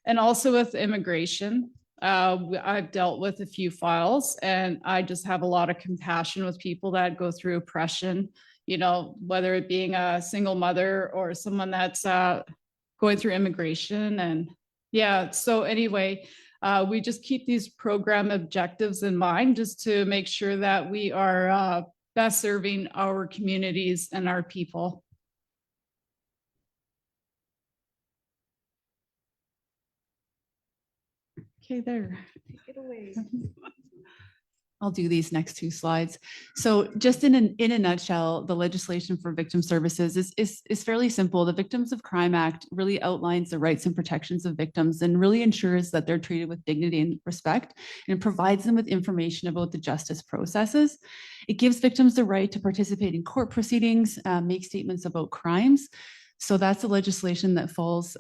And also with immigration, I've dealt with a few files, and I just have a lot of compassion with people that go through oppression, you know, whether it being a single mother or someone that's going through immigration. And yeah, so anyway, we just keep these program objectives in mind just to make sure that we are best serving our communities and our people. Okay, there. Take it away. I'll do these next two slides. So just in a nutshell, the legislation for victim services is fairly simple. The Victims of Crime Act really outlines the rights and protections of victims and really ensures that they're treated with dignity and respect, and provides them with information about the justice processes. It gives victims the right to participate in court proceedings, make statements about crimes. So that's the legislation that falls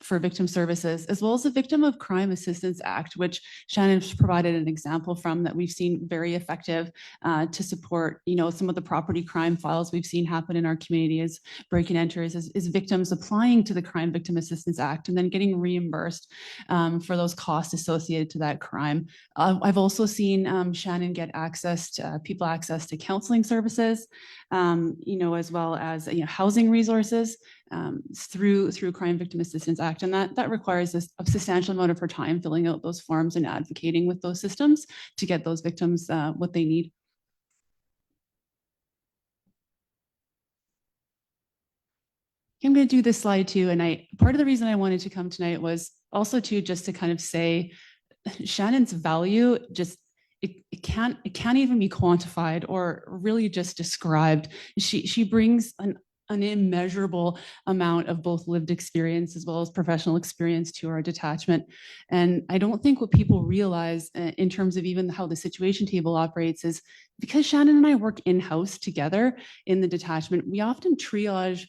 for victim services, as well as the Victim of Crime Assistance Act, which Shannon's provided an example from that we've seen very effective to support, you know, some of the property crime files we've seen happen in our community as break and enters, is victims applying to the Crime Victim Assistance Act and then getting reimbursed for those costs associated to that crime. I've also seen Shannon get people access to counseling services, you know, as well as housing resources through Crime Victim Assistance Act. And that requires a substantial amount of her time filling out those forms and advocating with those systems to get those victims what they need. I'm going to do this slide too. And part of the reason I wanted to come tonight was also just to kind of say Shannon's value it can't even be quantified or really just described. She brings an immeasurable amount of both lived experience as well as professional experience to our detachment. And I don't think what people realize in terms of even how the situation table operates is because Shannon and I work in-house together in the detachment, we often triage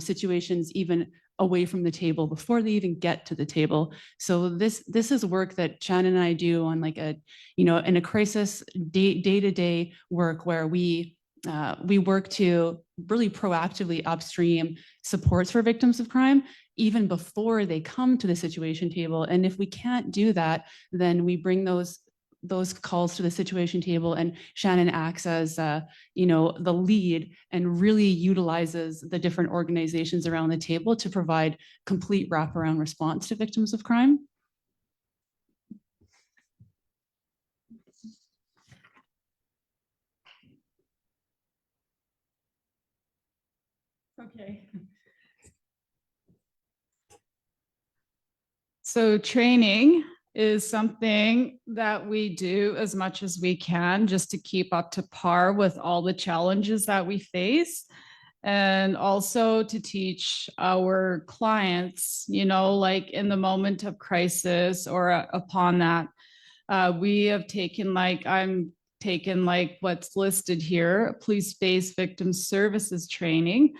situations even away from the table before they even get to the table. So this is work that Shannon and I do on like in a crisis day-to-day work where we work to really proactively upstream supports for victims of crime even before they come to the situation table. And if we can't do that, then we bring those calls to the situation table, and Shannon acts as the lead and really utilizes the different organizations around the table to provide complete wraparound response to victims of crime. Okay. So training is something that we do as much as we can just to keep up to par with all the challenges that we face. And also to teach our clients, you know, like in the moment of crisis or upon that, we have taken I'm taken what's listed here, police-based victim services training.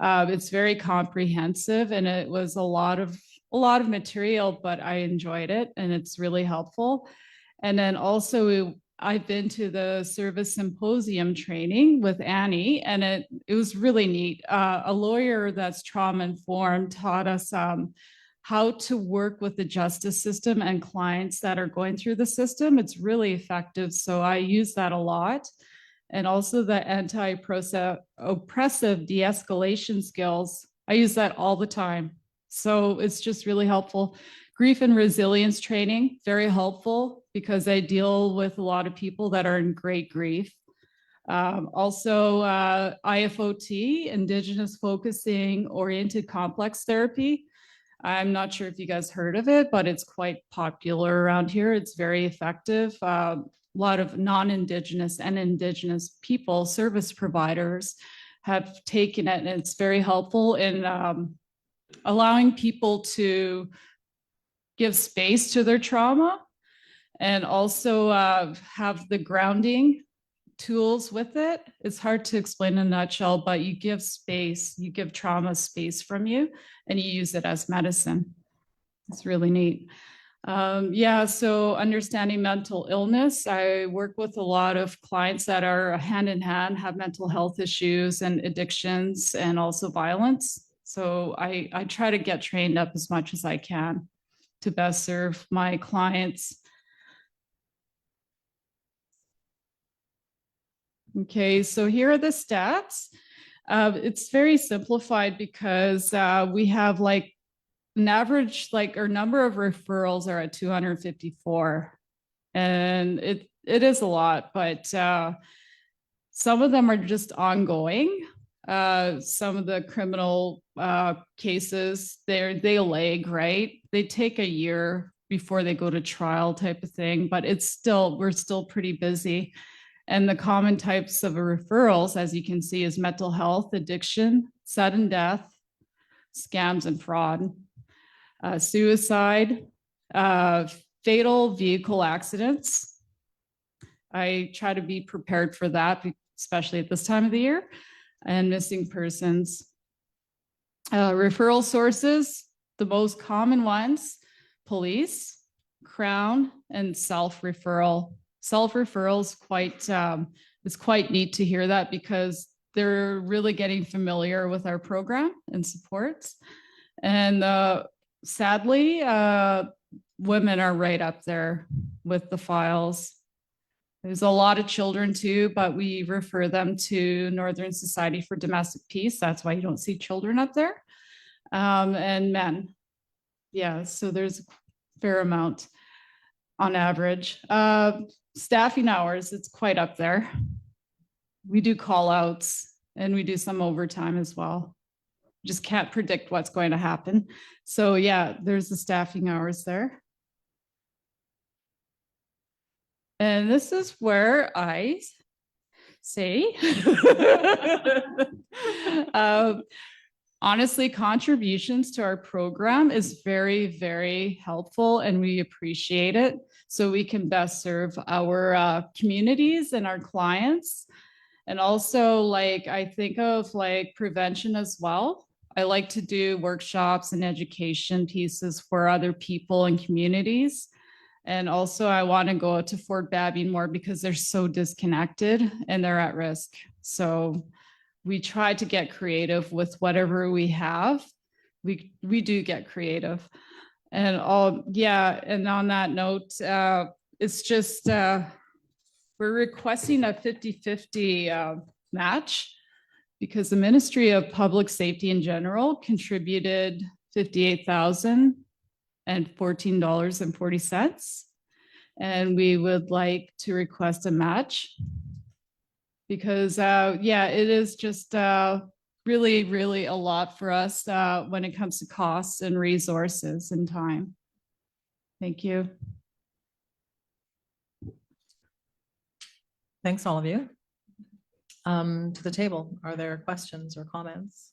It's very comprehensive and it was a lot of material, but I enjoyed it and it's really helpful. And then also I've been to the service symposium training with Annie and it was really neat. A lawyer that's trauma informed taught us how to work with the justice system and clients that are going through the system. It's really effective. So I use that a lot. And also the anti-oppressive de-escalation skills. I use that all the time. So it's just really helpful. Grief and resilience training, very helpful because I deal with a lot of people that are in great grief. Also IFOT, Indigenous Focusing Oriented Complex Therapy. I'm not sure if you guys heard of it, but it's quite popular around here. It's very effective. A lot of non-Indigenous and Indigenous people, service providers have taken it and it's very helpful in allowing people to give space to their trauma and also have the grounding tools with it. It's hard to explain in a nutshell, but you give space, you give trauma space from you and you use it as medicine. It's really neat. Yeah, so understanding mental illness. I work with a lot of clients that are hand in hand, have mental health issues and addictions and also violence. So I try to get trained up as much as I can to best serve my clients. Okay, so here are the stats. It's very simplified because we have an average, our number of referrals are at 254. And it is a lot, but some of them are just ongoing. Some of the criminal cases, they lag, right? They take a year before they go to trial type of thing, but we're still pretty busy. And the common types of referrals, as you can see, is mental health, addiction, sudden death, scams and fraud, suicide, fatal vehicle accidents. I try to be prepared for that, especially at this time of the year, and missing persons. Referral sources, the most common ones, police, Crown, and self-referral. Self-referral is quite neat to hear that because they're really getting familiar with our program and supports. And sadly, women are right up there with the files. There's a lot of children too, but we refer them to Northern Society for Domestic Peace. That's why you don't see children up there. And men. Yeah, so there's a fair amount on average. Staffing hours, it's quite up there. We do call outs and we do some overtime as well. Just can't predict what's going to happen. So yeah, there's the staffing hours there. And this is where I say, honestly, contributions to our program is very, very helpful and we appreciate it so we can best serve our communities and our clients. And also I think of prevention as well. I like to do workshops and education pieces for other people and communities. And also I want to go to Fort Babbing more because they're so disconnected and they're at risk. So we try to get creative with whatever we have. We do get creative. And and on that note, it's just, we're requesting a 50-50 match because the Ministry of Public Safety in general contributed $58,014.40. And we would like to request a match because it is just really, really a lot for us when it comes to costs and resources and time. Thank you. Thanks, all of you. to the table? Are there questions or comments?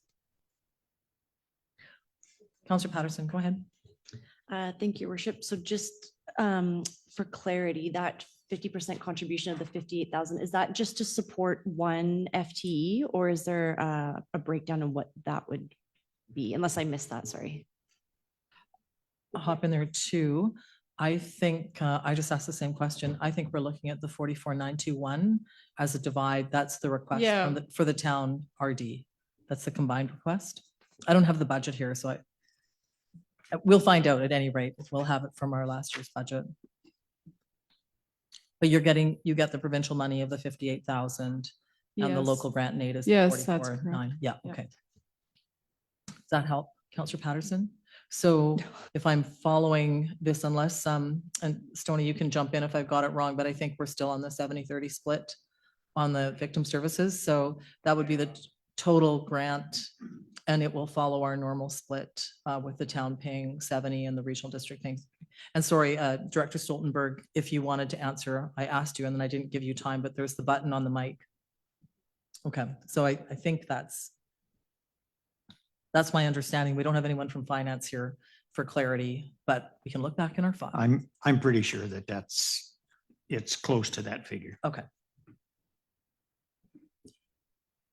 Councillor Patterson, go ahead. Thank you, worship. So just for clarity, that 50% contribution of the 58,000, is that just to support one FTE, or is there a breakdown of what that would be? Unless I missed that, sorry. I'll hop in there too. I think, I just asked the same question. I think we're looking at the 44,921 as a divide. That's the request Yeah. from for the town RD. That's the combined request. I don't have the budget here, so we'll find out at any rate. We'll have it from our last year's budget. But you get the provincial money of the 58,000 and the Yes. local grant and aid is Yes, that's 44,900. Yeah, Yeah. okay. Does that help, Councillor Patterson? So if I'm following this, unless, and Stoney, you can jump in if I've got it wrong, but I think we're still on the 70-30 split on the victim services. So that would be the total grant, and it will follow our normal split with the town paying 70 and the regional district paying. And sorry, Director Stoltenberg, if you wanted to answer, I asked you and then I didn't give you time, but there's the button on the mic. Okay, so I think that's my understanding. We don't have anyone from finance here for clarity, but we can look back in our file. I'm pretty sure that it's close to that figure. Okay.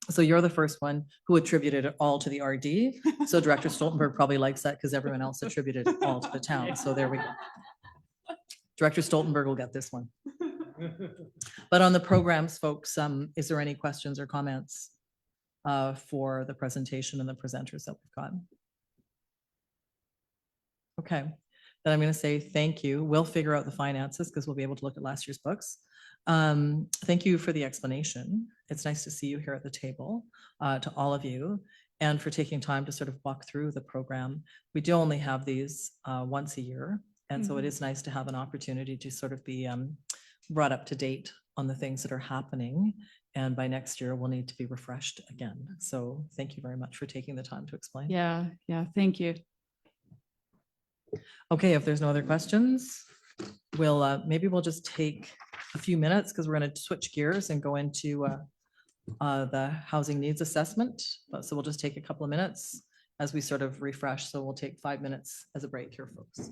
So you're the first one who attributed it all to the RD. So Director Stoltenberg probably likes that because everyone else attributed it all to the town. So there we go. Director Stoltenberg will get this one. But on the programs, folks, is there any questions or comments for the presentation and the presenters that we've got? Okay, then I'm going to say thank you. We'll figure out the finances because we'll be able to look at last year's books. Thank you for the explanation. It's nice to see you here at the table, to all of you, and for taking time to sort of walk through the program. We do only have these once a year, and so it is nice to have an opportunity to sort of be brought up to date on the things that are happening. And by next year, we'll need to be refreshed again. So thank you very much for taking the time to explain. Yeah, thank you. Okay, if there's no other questions, maybe we'll just take a few minutes because we're going to switch gears and go into the housing needs assessment. So we'll just take a couple of minutes as we sort of refresh. So we'll take 5 minutes as a break here, folks.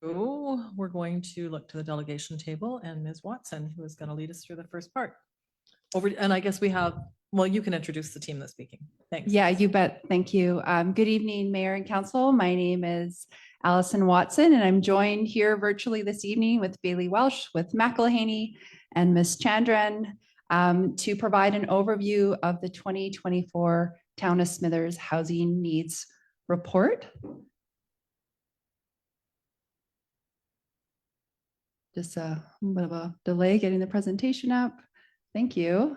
So we're going to look to the delegation table and Ms. Watson, who is going to lead us through the first part. And I guess we have, well, you can introduce the team that's speaking. Thanks. Yeah, you bet. Thank you. Good evening, Mayor and Council. My name is Allison Watson, and I'm joined here virtually this evening with Bailey Welsh, with McElhaney and Ms. Chandran to provide an overview of the 2024 Town of Smithers Housing Needs Report. Just a bit of a delay getting the presentation up. Thank you.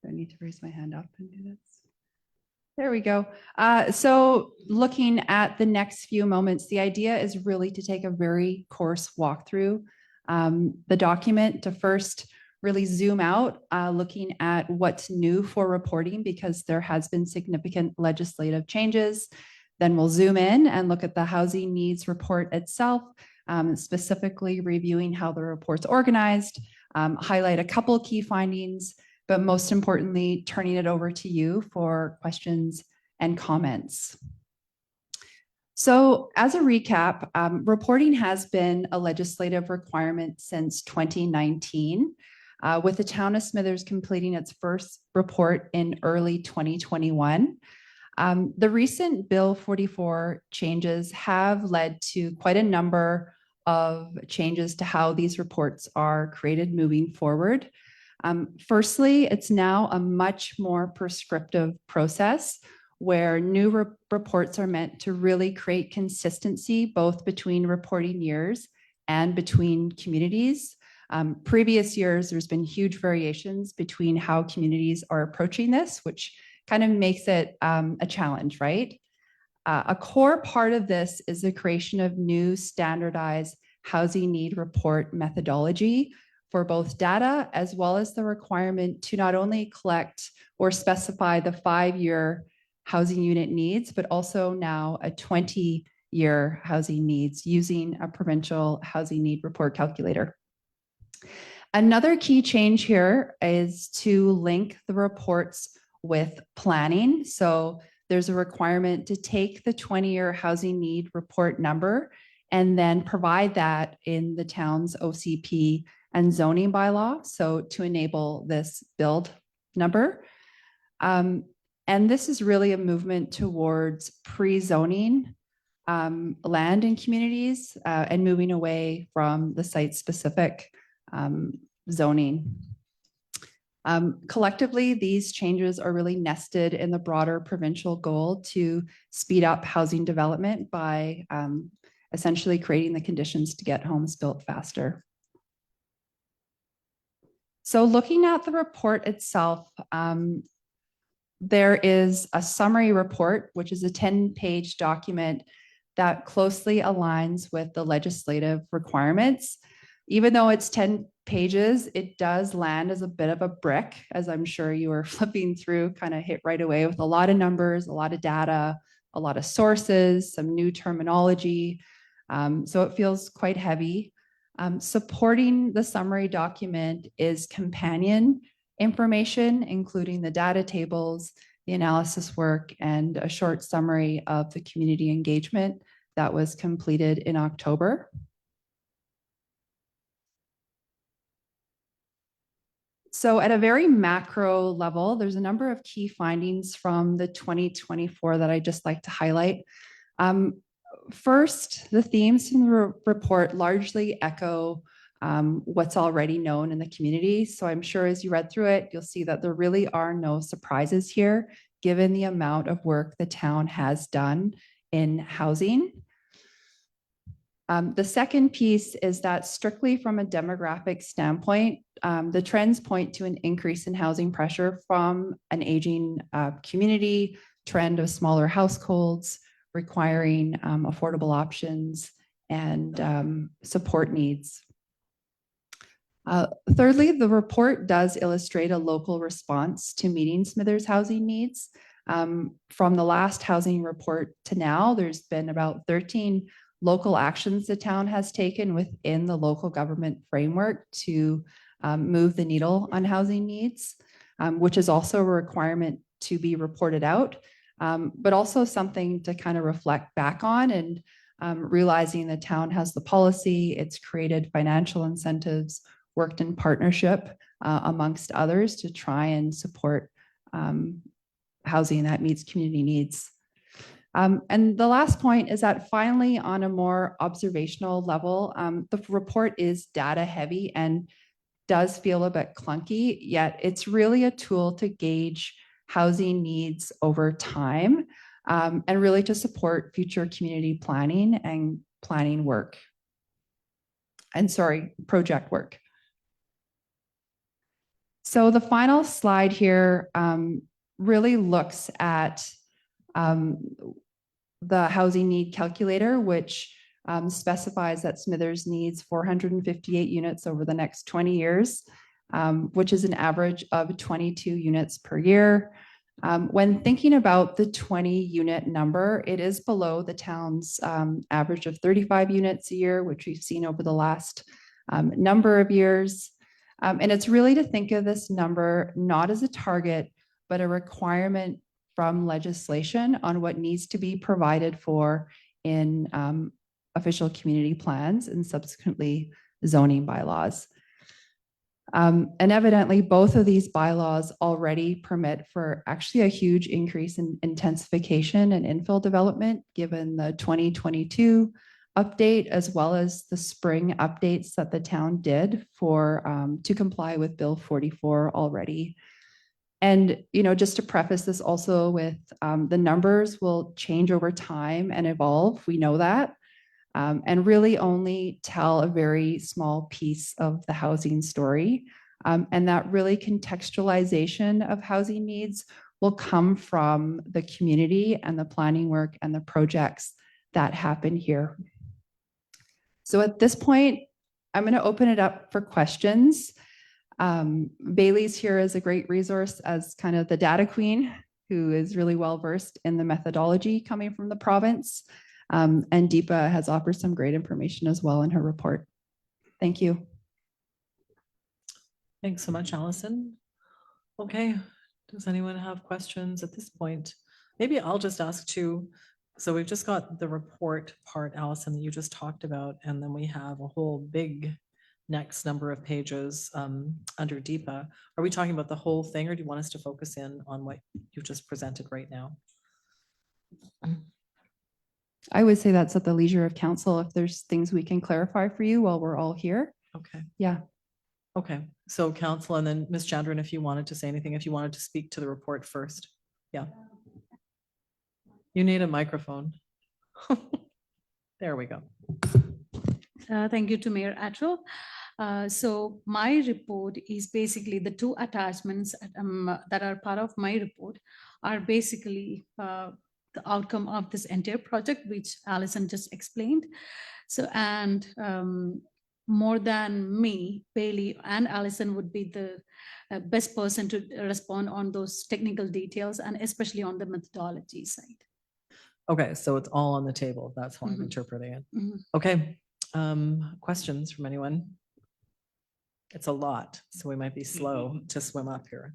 I need to raise my hand up and do this. There we go. So looking at the next few moments, the idea is really to take a very coarse walkthrough the document, to first really zoom out, looking at what's new for reporting, because there has been significant legislative changes. Then we'll zoom in and look at the housing needs report itself, specifically reviewing how the report's organized, highlight a couple key findings, but most importantly, turning it over to you for questions and comments. So as a recap, reporting has been a legislative requirement since 2019, with the Town of Smithers completing its first report in early 2021. The recent Bill 44 changes have led to quite a number of changes to how these reports are created moving forward. Firstly, it's now a much more prescriptive process where new reports are meant to really create consistency both between reporting years and between communities. Previous years, there's been huge variations between how communities are approaching this, which kind of makes it a challenge, right? A core part of this is the creation of new standardized housing need report methodology for both data, as well as the requirement to not only collect or specify the 5-year housing unit needs, but also now a 20-year housing needs using a provincial housing need report calculator. Another key change here is to link the reports with planning. So there's a requirement to take the 20-year housing need report number and then provide that in the town's OCP and zoning bylaw, so to enable this build number. And this is really a movement towards pre-zoning land in communities and moving away from the site-specific zoning. Collectively, these changes are really nested in the broader provincial goal to speed up housing development by essentially creating the conditions to get homes built faster. So looking at the report itself, there is a summary report, which is a 10-page document that closely aligns with the legislative requirements. Even though it's 10 pages, it does land as a bit of a brick, as I'm sure you were flipping through, kind of hit right away with a lot of numbers, a lot of data, a lot of sources, some new terminology. So it feels quite heavy. Supporting the summary document is companion information, including the data tables, the analysis work, and a short summary of the community engagement that was completed in October. So at a very macro level, there's a number of key findings from the 2024 that I'd just like to highlight. First, the themes in the report largely echo what's already known in the community. So I'm sure as you read through it, you'll see that there really are no surprises here, given the amount of work the town has done in housing. The second piece is that strictly from a demographic standpoint, the trends point to an increase in housing pressure from an aging community, trend of smaller households requiring affordable options and support needs. Thirdly, the report does illustrate a local response to meeting Smithers housing needs. From the last housing report to now, there's been about 13 local actions the town has taken within the local government framework to move the needle on housing needs. which is also a requirement to be reported out, but also something to kind of reflect back on and realizing the town has the policy, it's created financial incentives, worked in partnership amongst others to try and support housing that meets community needs. And the last point is that finally, on a more observational level, the report is data heavy and does feel a bit clunky, yet it's really a tool to gauge housing needs over time and really to support future community planning and planning work. And sorry, project work. So the final slide here really looks at the housing need calculator, which specifies that Smithers needs 458 units over the next 20 years, which is an average of 22 units per year. When thinking about the 20 unit number, it is below the town's average of 35 units a year, which we've seen over the last number of years. And it's really to think of this number not as a target, but a requirement from legislation on what needs to be provided for in official community plans and subsequently zoning bylaws. And evidently, both of these bylaws already permit for actually a huge increase in intensification and infill development, given the 2022 update, as well as the spring updates that the town did for to comply with Bill 44 already. And, you know, just to preface this also with the numbers will change over time and evolve. We know that. And really only tell a very small piece of the housing story. And that really contextualization of housing needs will come from the community and the planning work and the projects that happen here. So at this point, I'm going to open it up for questions. Bailey's here as a great resource as kind of the data queen, who is really well versed in the methodology coming from the province. And Deepa has offered some great information as well in her report. Thank you. Thanks so much, Allison. Okay, does anyone have questions at this point? Maybe I'll just ask too. So we've just got the report part, Allison, that you just talked about, and then we have a whole big next number of pages under Deepa. Are we talking about the whole thing, or do you want us to focus in on what you've just presented right now? I would say that's at the leisure of council if there's things we can clarify for you while we're all here. Okay. Yeah. Okay, so council, and then Ms. Chandran, if you wanted to say anything, if you wanted to speak to the report first. Yeah. You need a microphone. There we go. Thank you to Mayor Attrell. So my report is basically the two attachments that are part of my report are basically the outcome of this entire project, which Allison just explained. So, and more than me, Bailey and Allison would be the best person to respond on those technical details and especially on the methodology side. Okay, so it's all on the table. That's how I'm interpreting it. Okay, questions from anyone? It's a lot, so we might be slow to swim up here.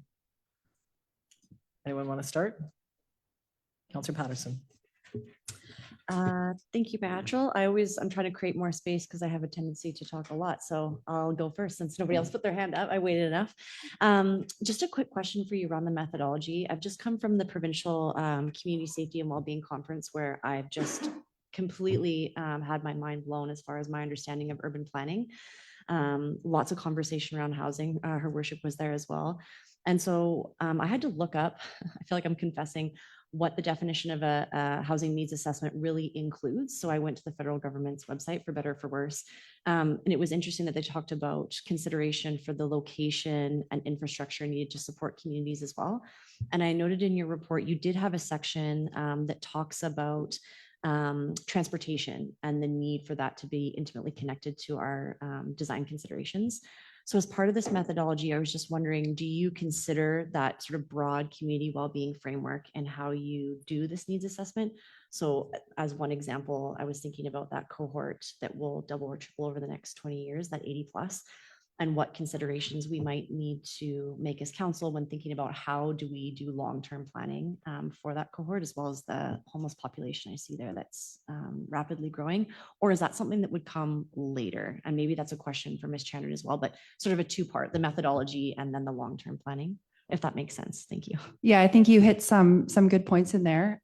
Anyone want to start? Councillor Patterson. Thank you, Matchell. I'm trying to create more space because I have a tendency to talk a lot. So I'll go first since nobody else put their hand up. I waited enough. Just a quick question for you around the methodology. I've just come from the provincial community safety and wellbeing conference where I've just completely had my mind blown as far as my understanding of urban planning. Lots of conversation around housing. Her worship was there as well. And so I had to look up, I feel like I'm confessing, what the definition of a housing needs assessment really includes. So I went to the federal government's website, for better or for worse. And it was interesting that they talked about consideration for the location and infrastructure needed to support communities as well. And I noted in your report, you did have a section that talks about transportation and the need for that to be intimately connected to our design considerations. So as part of this methodology, I was just wondering, do you consider that sort of broad community well-being framework and how you do this needs assessment? So as one example, I was thinking about that cohort that will double or triple over the next 20 years, that 80 plus. and what considerations we might need to make as council when thinking about how do we do long-term planning for that cohort, as well as the homeless population I see there that's rapidly growing? Or is that something that would come later? And maybe that's a question for Ms. Chandran as well, but sort of a two-part, the methodology and then the long-term planning, if that makes sense. Thank you. Yeah, I think you hit some good points in there.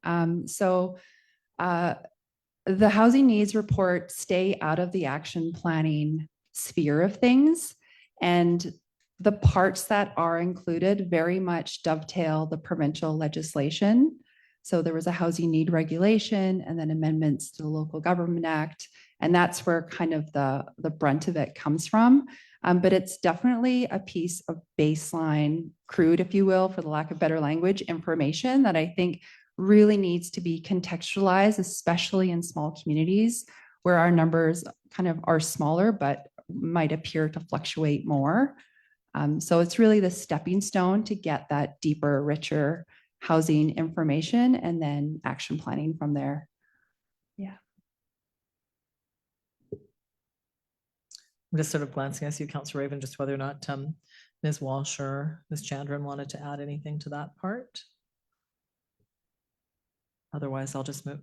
The housing needs report stay out of the action planning sphere of things. And the parts that are included very much dovetail the provincial legislation. So there was a housing need regulation and then amendments to the Local Government Act. And that's where kind of the brunt of it comes from. But it's definitely a piece of baseline, crude, if you will, for the lack of better language, information that I think really needs to be contextualized, especially in small communities where our numbers kind of are smaller, but might appear to fluctuate more. So it's really the stepping stone to get that deeper, richer housing information and then action planning from there. Yeah. I'm just sort of glancing, I see Councillor Raven, just whether or not Ms. Walsh or Ms. Chandran wanted to add anything to that part. Otherwise, I'll just move.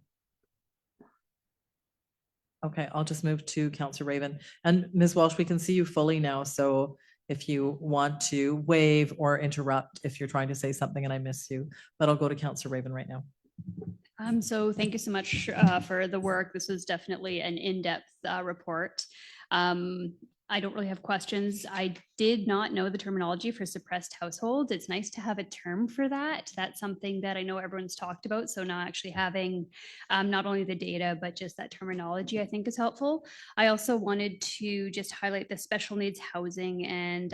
Okay, I'll just move to Councillor Raven. And Ms. Walsh, we can see you fully now. So if you want to wave or interrupt if you're trying to say something and I miss you, but I'll go to Councillor Raven right now. So thank you so much for the work. This was definitely an in-depth report. I don't really have questions. I did not know the terminology for suppressed households. It's nice to have a term for that. That's something that I know everyone's talked about. So now actually having not only the data, but just that terminology, I think is helpful. I also wanted to just highlight the special needs housing and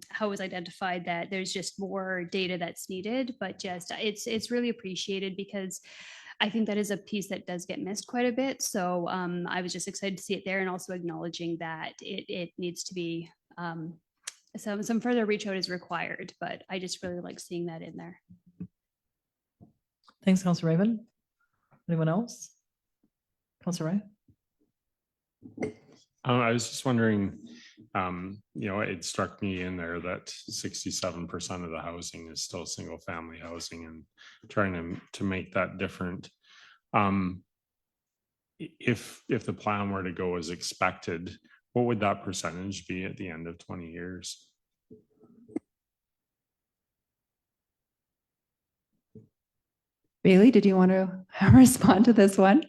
how it was identified that there's just more data that's needed, but just it's really appreciated because I think that is a piece that does get missed quite a bit. So I was just excited to see it there and also acknowledging that it needs to be some further reach out is required, but I just really like seeing that in there. Thanks, Councillor Raven. Anyone else? Councillor Rai? I was just wondering, it struck me in there that 67% of the housing is still single family housing and trying to make that different. If the plan were to go as expected, what would that percentage be at the end of 20 years? Bailey, did you want to respond to this one?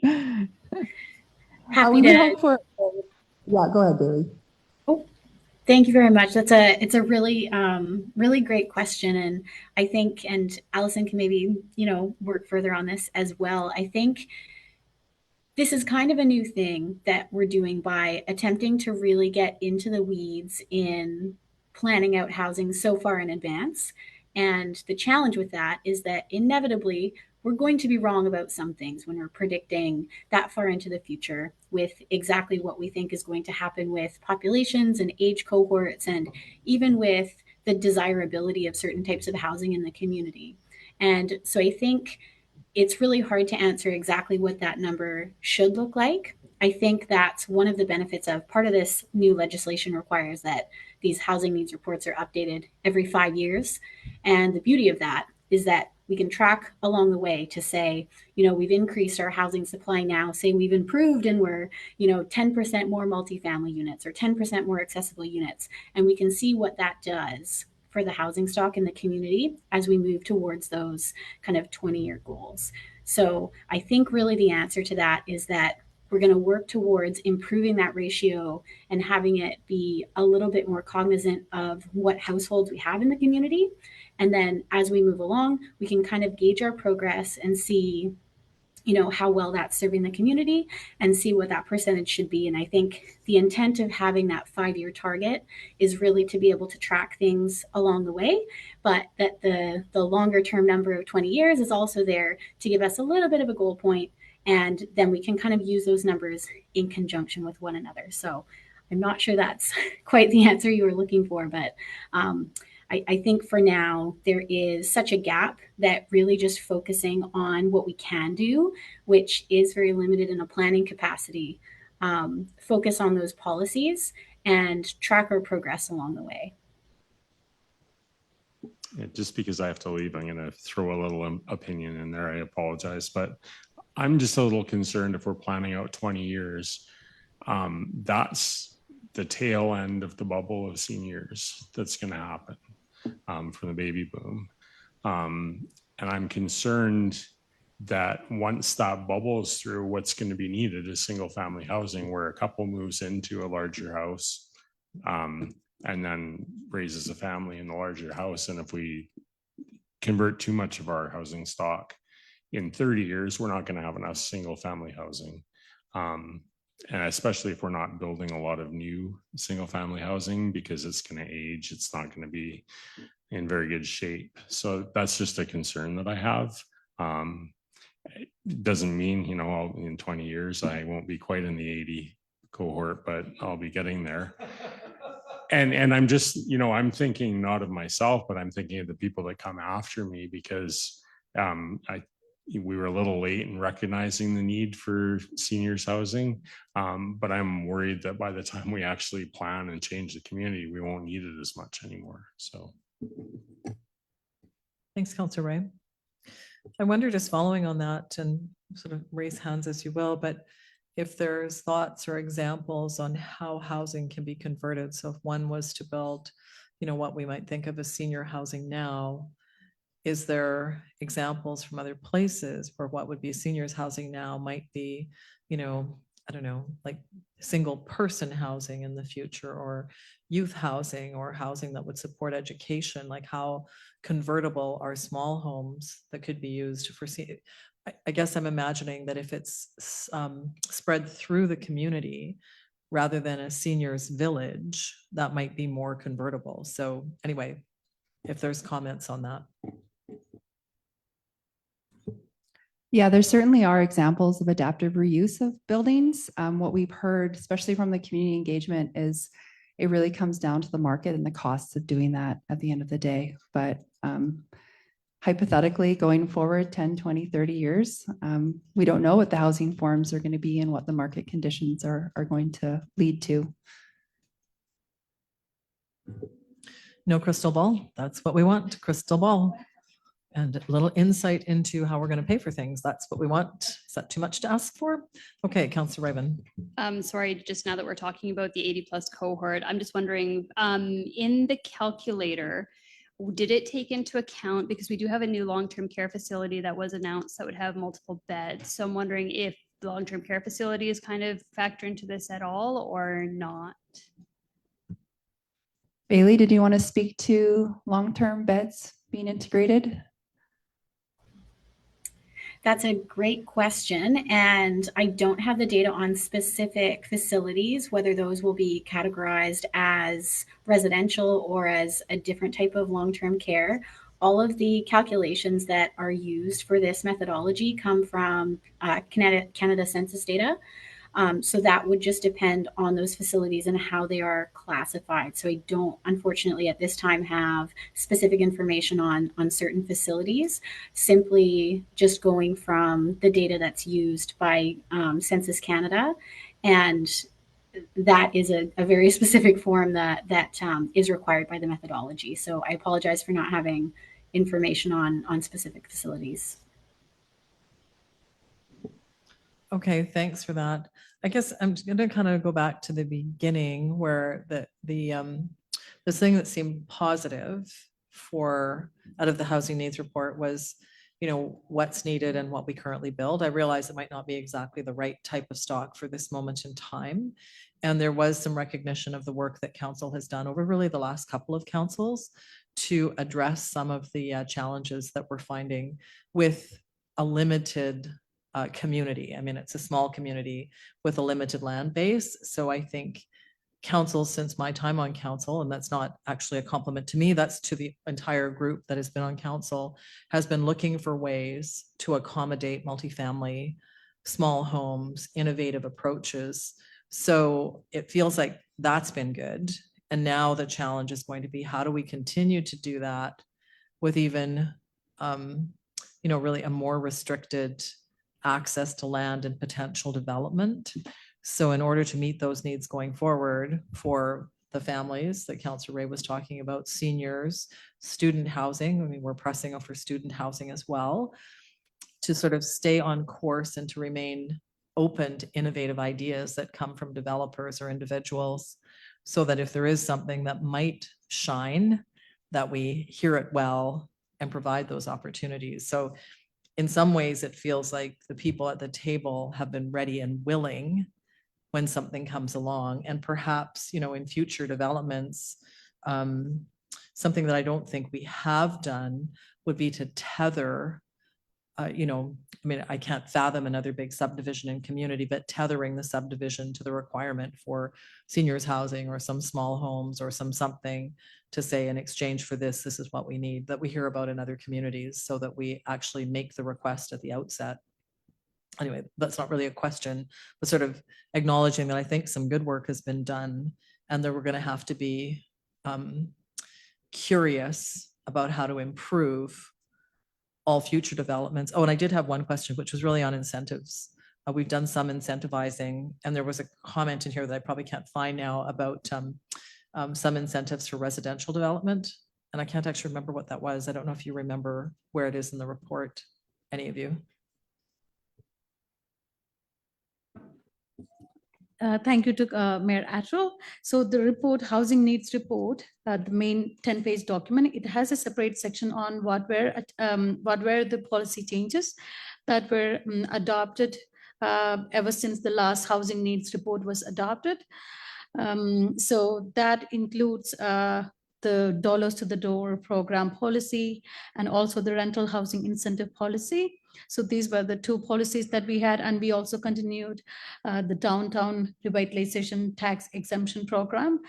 Happy to. Yeah, go ahead, Bailey. Oh, thank you very much. It's a really really great question, and I think, and Allison can maybe work further on this as well. I think this is kind of a new thing that we're doing by attempting to really get into the weeds in planning out housing so far in advance. And the challenge with that is that inevitably we're going to be wrong about some things when we're predicting that far into the future with exactly what we think is going to happen with populations and age cohorts, and even with the desirability of certain types of housing in the community. And so I think it's really hard to answer exactly what that number should look like. I think that's one of the benefits of part of this new legislation requires that these housing needs reports are updated every 5 years. And the beauty of that is that we can track along the way to say, we've increased our housing supply now, say we've improved and we're, 10% more multifamily units or 10% more accessible units. And we can see what that does for the housing stock in the community as we move towards those kind of 20-year goals. So I think really the answer to that is that we're going to work towards improving that ratio and having it be a little bit more cognizant of what households we have in the community. And then as we move along, we can kind of gauge our progress and see, how well that's serving the community and see what that percentage should be. And I think the intent of having that 5-year target is really to be able to track things along the way, but that the longer term number of 20 years is also there to give us a little bit of a goal point. And then we can kind of use those numbers in conjunction with one another. So I'm not sure that's quite the answer you were looking for, but I think for now, there is such a gap that really just focusing on what we can do, which is very limited in a planning capacity, focus on those policies and track our progress along the way. Yeah, just because I have to leave, I'm going to throw a little opinion in there. I apologize, but I'm just a little concerned if we're planning out 20 years. That's the tail end of the bubble of seniors that's going to happen from the baby boom. And I'm concerned that once that bubble is through, what's going to be needed is single family housing where a couple moves into a larger house and then raises a family in the larger house. And if we convert too much of our housing stock in 30 years, we're not going to have enough single family housing. And especially if we're not building a lot of new single family housing because it's going to age, it's not going to be in very good shape. So that's just a concern that I have. It doesn't mean, you know, in 20 years, I won't be quite in the 80 cohort, but I'll be getting there. And I'm just, you know, I'm thinking not of myself, but I'm thinking of the people that come after me because we were a little late in recognizing the need for seniors housing. But I'm worried that by the time we actually plan and change the community, we won't need it as much anymore. So. Thanks, Councillor Ray. I wonder, just following on that, and sort of raise hands as you will, but if there's thoughts or examples on how housing can be converted. So if one was to build, you know, what we might think of as senior housing now, is there examples from other places where what would be seniors housing now might be, you know, I don't know, like single person housing in the future, or youth housing, or housing that would support education? Like, how convertible are small homes that could be used for, I guess I'm imagining that if it's spread through the community rather than a seniors village, that might be more convertible. So anyway, if there's comments on that. Yeah, there certainly are examples of adaptive reuse of buildings. What we've heard, especially from the community engagement, is it really comes down to the market and the costs of doing that at the end of the day. But hypothetically, going forward 10, 20, 30 years, we don't know what the housing forms are going to be and what the market conditions are going to lead to. No crystal ball. That's what we want, crystal ball. And a little insight into how we're going to pay for things. That's what we want. Is that too much to ask for? Okay, Councillor Raven. Sorry, just now that we're talking about the 80+ cohort, I'm just wondering, in the calculator, did it take into account, because we do have a new long-term care facility that was announced that would have multiple beds. So I'm wondering if the long-term care facility is kind of factor into this at all or not? Bailey, did you want to speak to long-term beds being integrated? That's a great question. And I don't have the data on specific facilities, whether those will be categorized as residential or as a different type of long-term care. All of the calculations that are used for this methodology come from Canada Census data. So that would just depend on those facilities and how they are classified. So I don't, unfortunately, at this time have specific information on certain facilities, simply just going from the data that's used by Census Canada. And that is a very specific form that is required by the methodology. So I apologize for not having information on specific facilities. Okay, thanks for that. I guess I'm just going to kind of go back to the beginning where the thing that seemed positive for out of the housing needs report was, you know, what's needed and what we currently build. I realize it might not be exactly the right type of stock for this moment in time. And there was some recognition of the work that council has done over really the last couple of councils to address some of the challenges that we're finding with a limited community. I mean, it's a small community with a limited land base. So I think council, since my time on council, and that's not actually a compliment to me, that's to the entire group that has been on council, has been looking for ways to accommodate multifamily, small homes, innovative approaches. So it feels like that's been good. And now the challenge is going to be, how do we continue to do that with even, you know, really a more restricted access to land and potential development. So in order to meet those needs going forward for the families that Councillor Ray was talking about, seniors, student housing, I mean, we're pressing for student housing as well, to sort of stay on course and to remain open to innovative ideas that come from developers or individuals, so that if there is something that might shine, that we hear it well and provide those opportunities. So in some ways, it feels like the people at the table have been ready and willing when something comes along. And perhaps, you know, in future developments, something that I don't think we have done would be to tether, you know, I mean, I can't fathom another big subdivision in community, but tethering the subdivision to the requirement for seniors housing or some small homes or something to say, in exchange for this, this is what we need, that we hear about in other communities, so that we actually make the request at the outset. Anyway, that's not really a question, but sort of acknowledging that I think some good work has been done, and that we're going to have to be curious about how to improve all future developments. Oh, and I did have one question, which was really on incentives. We've done some incentivizing, and there was a comment in here that I probably can't find now about some incentives for residential development. And I can't actually remember what that was. I don't know if you remember where it is in the report, any of you. Thank you to Mayor Attrell. So the report, Housing Needs Report, the main 10-page document, it has a separate section on what were the policy changes that were adopted ever since the last Housing Needs Report was adopted. So that includes the dollars to the door program policy and also the rental housing incentive policy. So these were the two policies that we had, and we also continued the downtown revitalization tax exemption program,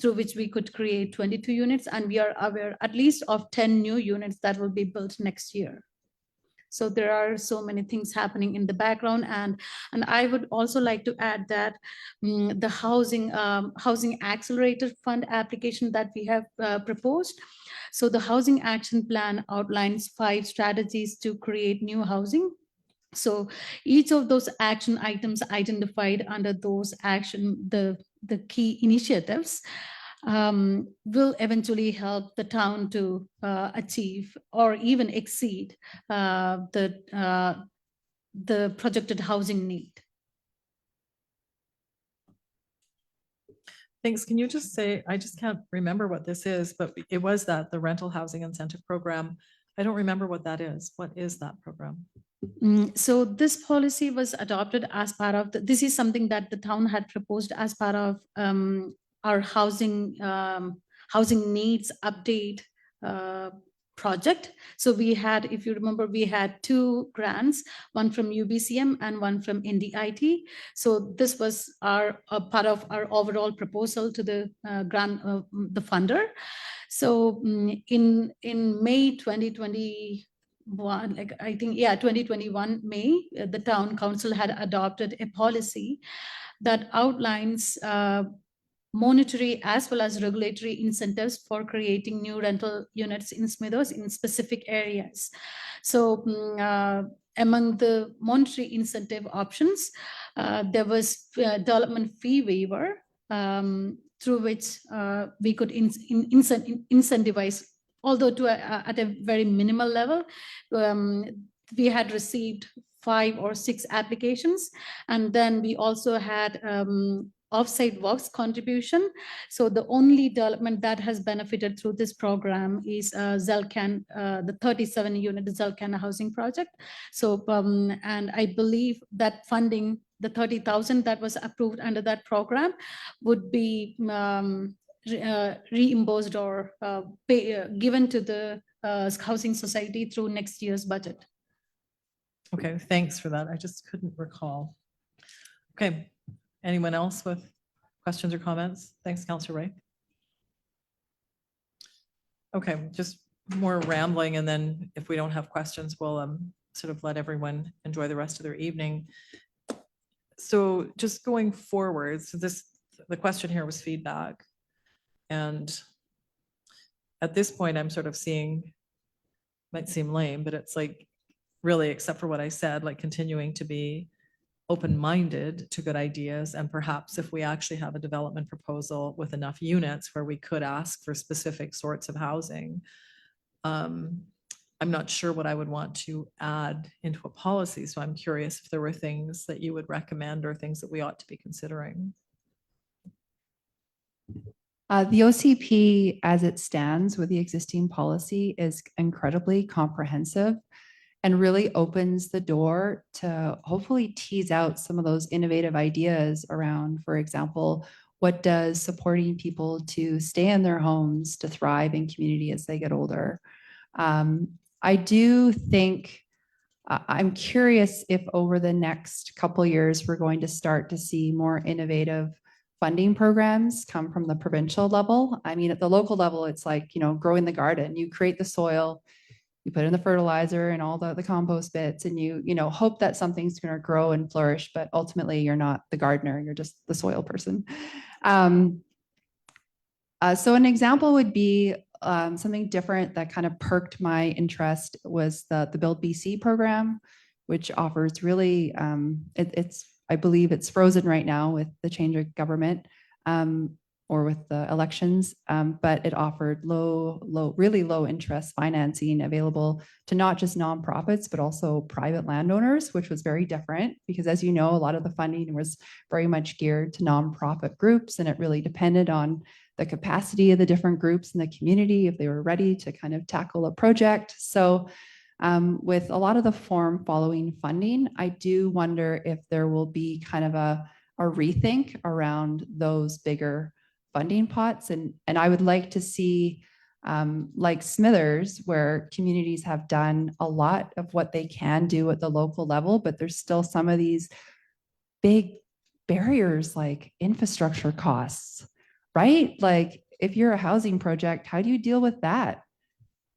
through which we could create 22 units, and we are aware at least of 10 new units that will be built next year. So there are so many things happening in the background, and I would also like to add that the housing accelerator fund application that we have proposed. So the Housing Action Plan outlines 5 strategies to create new housing. So each of those action items identified under those the key initiatives will eventually help the town to achieve or even exceed the projected housing need. Thanks. Can you just say, I just can't remember what this is, but it was the rental housing incentive program. I don't remember what that is. What is that program? So this policy was adopted as part of, this is something that the town had proposed as part of our housing needs update project. So we had, if you remember, we had 2 grants, one from UBCM and one from NDIT. So this was a part of our overall proposal to the grant, the funder. So in May 2021, like I think, yeah, 2021 May, the town council had adopted a policy that outlines monetary as well as regulatory incentives for creating new rental units in Smithers in specific areas. So among the monetary incentive options, there was development fee waiver through which we could incentivize, although at a very minimal level. We had received 5 or 6 applications, and then we also had off-site works contribution. So the only development that has benefited through this program is Zelcan, the 37-unit Zelcan housing project. So, and I believe that funding, the 30,000 that was approved under that program, would be reimbursed or given to the housing society through next year's budget. Okay, thanks for that. I just couldn't recall. Okay. Anyone else with questions or comments? Thanks, Councillor Ray. Okay, just more rambling, and then if we don't have questions, we'll sort of let everyone enjoy the rest of their evening. So just going forward, so the question here was feedback. And at this point, I'm sort of seeing, might seem lame, but it's like really, except for what I said, like continuing to be open-minded to good ideas, and perhaps if we actually have a development proposal with enough units where we could ask for specific sorts of housing, I'm not sure what I would want to add into a policy. So I'm curious if there were things that you would recommend or things that we ought to be considering. The OCP as it stands with the existing policy is incredibly comprehensive and really opens the door to hopefully tease out some of those innovative ideas around, for example, what does supporting people to stay in their homes, to thrive in community as they get older. I do think, I'm curious if over the next couple years, we're going to start to see more innovative funding programs come from the provincial level. I mean, at the local level, it's like, growing the garden. You create the soil, you put in the fertilizer and all the compost bits, and you hope that something's going to grow and flourish, but ultimately you're not the gardener, you're just the soil person. So an example would be something different that kind of perked my interest was the Build BC program, which offers really, I believe it's frozen right now with the change of government or with the elections, but it offered really low interest financing available to not just nonprofits, but also private landowners, which was very different because, as you know, a lot of the funding was very much geared to nonprofit groups, and it really depended on the capacity of the different groups in the community if they were ready to kind of tackle a project. So with a lot of the form following funding, I do wonder if there will be kind of a rethink around those bigger funding pots. And I would like to see like Smithers, where communities have done a lot of what they can do at the local level, but there's still some of these big barriers like infrastructure costs, right? Like if you're a housing project, how do you deal with that?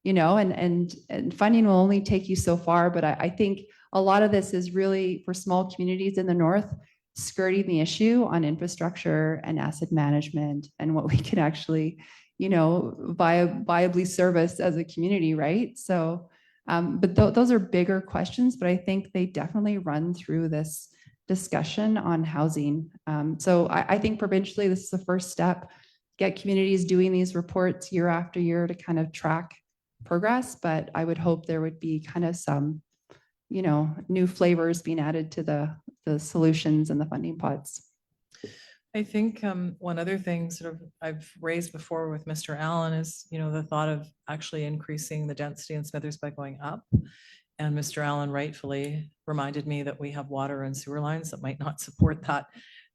And funding will only take you so far, but I think a lot of this is really for small communities in the north, skirting the issue on infrastructure and asset management and what we can actually, viably service as a community, right? So, but those are bigger questions, but I think they definitely run through this discussion on housing. So I think provincially, this is the first step, get communities doing these reports year after year to kind of track progress, but I would hope there would be kind of some, new flavors being added to the solutions and the funding pots. I think one other thing sort of I've raised before with Mr. Allen is, the thought of actually increasing the density in Smithers by going up. And Mr. Allen rightfully reminded me that we have water and sewer lines that might not support that.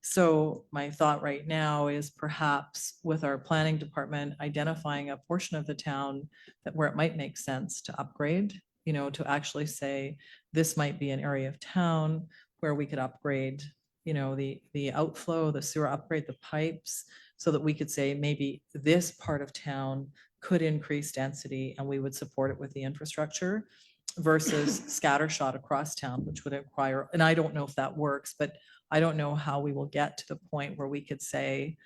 So my thought right now is perhaps with our planning department, identifying a portion of the town that where it might make sense to upgrade, to actually say, this might be an area of town where we could upgrade, the outflow, the sewer, upgrade the pipes, so that we could say maybe this part of town could increase density and we would support it with the infrastructure versus scattershot across town, which would require, and I don't know if that works, but I don't know how we will get to the point where we could say,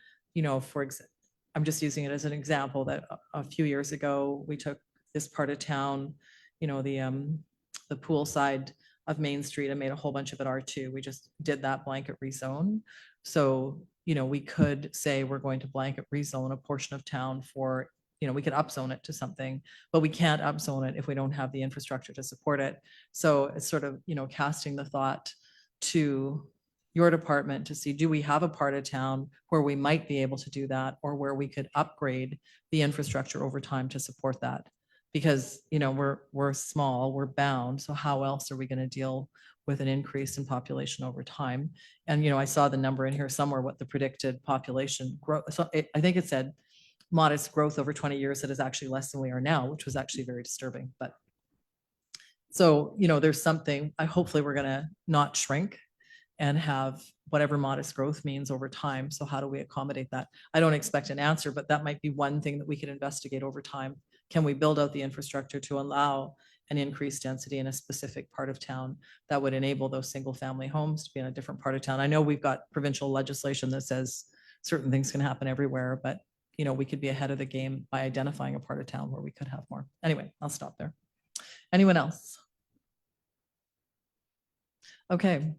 for example, I'm just using it as an example that a few years ago, we took this part of town, the pool side of Main Street and made a whole bunch of it R2. We just did that blanket rezone. So, we could say we're going to blanket rezone a portion of town for, we could upzone it to something, but we can't upzone it if we don't have the infrastructure to support it. So it's sort of, casting the thought to your department to see, do we have a part of town where we might be able to do that, or where we could upgrade the infrastructure over time to support that? Because, we're small, we're bound. So how else are we going to deal with an increase in population over time? And, I saw the number in here somewhere, what the predicted population growth. So I think it said modest growth over 20 years that is actually less than we are now, which was actually very disturbing. But so, there's something, hopefully we're going to not shrink and have whatever modest growth means over time. So how do we accommodate that? I don't expect an answer, but that might be one thing that we could investigate over time. Can we build out the infrastructure to allow an increased density in a specific part of town that would enable those single family homes to be in a different part of town? I know we've got provincial legislation that says certain things can happen everywhere, but we could be ahead of the game by identifying a part of town where we could have more. Anyway, I'll stop there. Anyone else? Okay.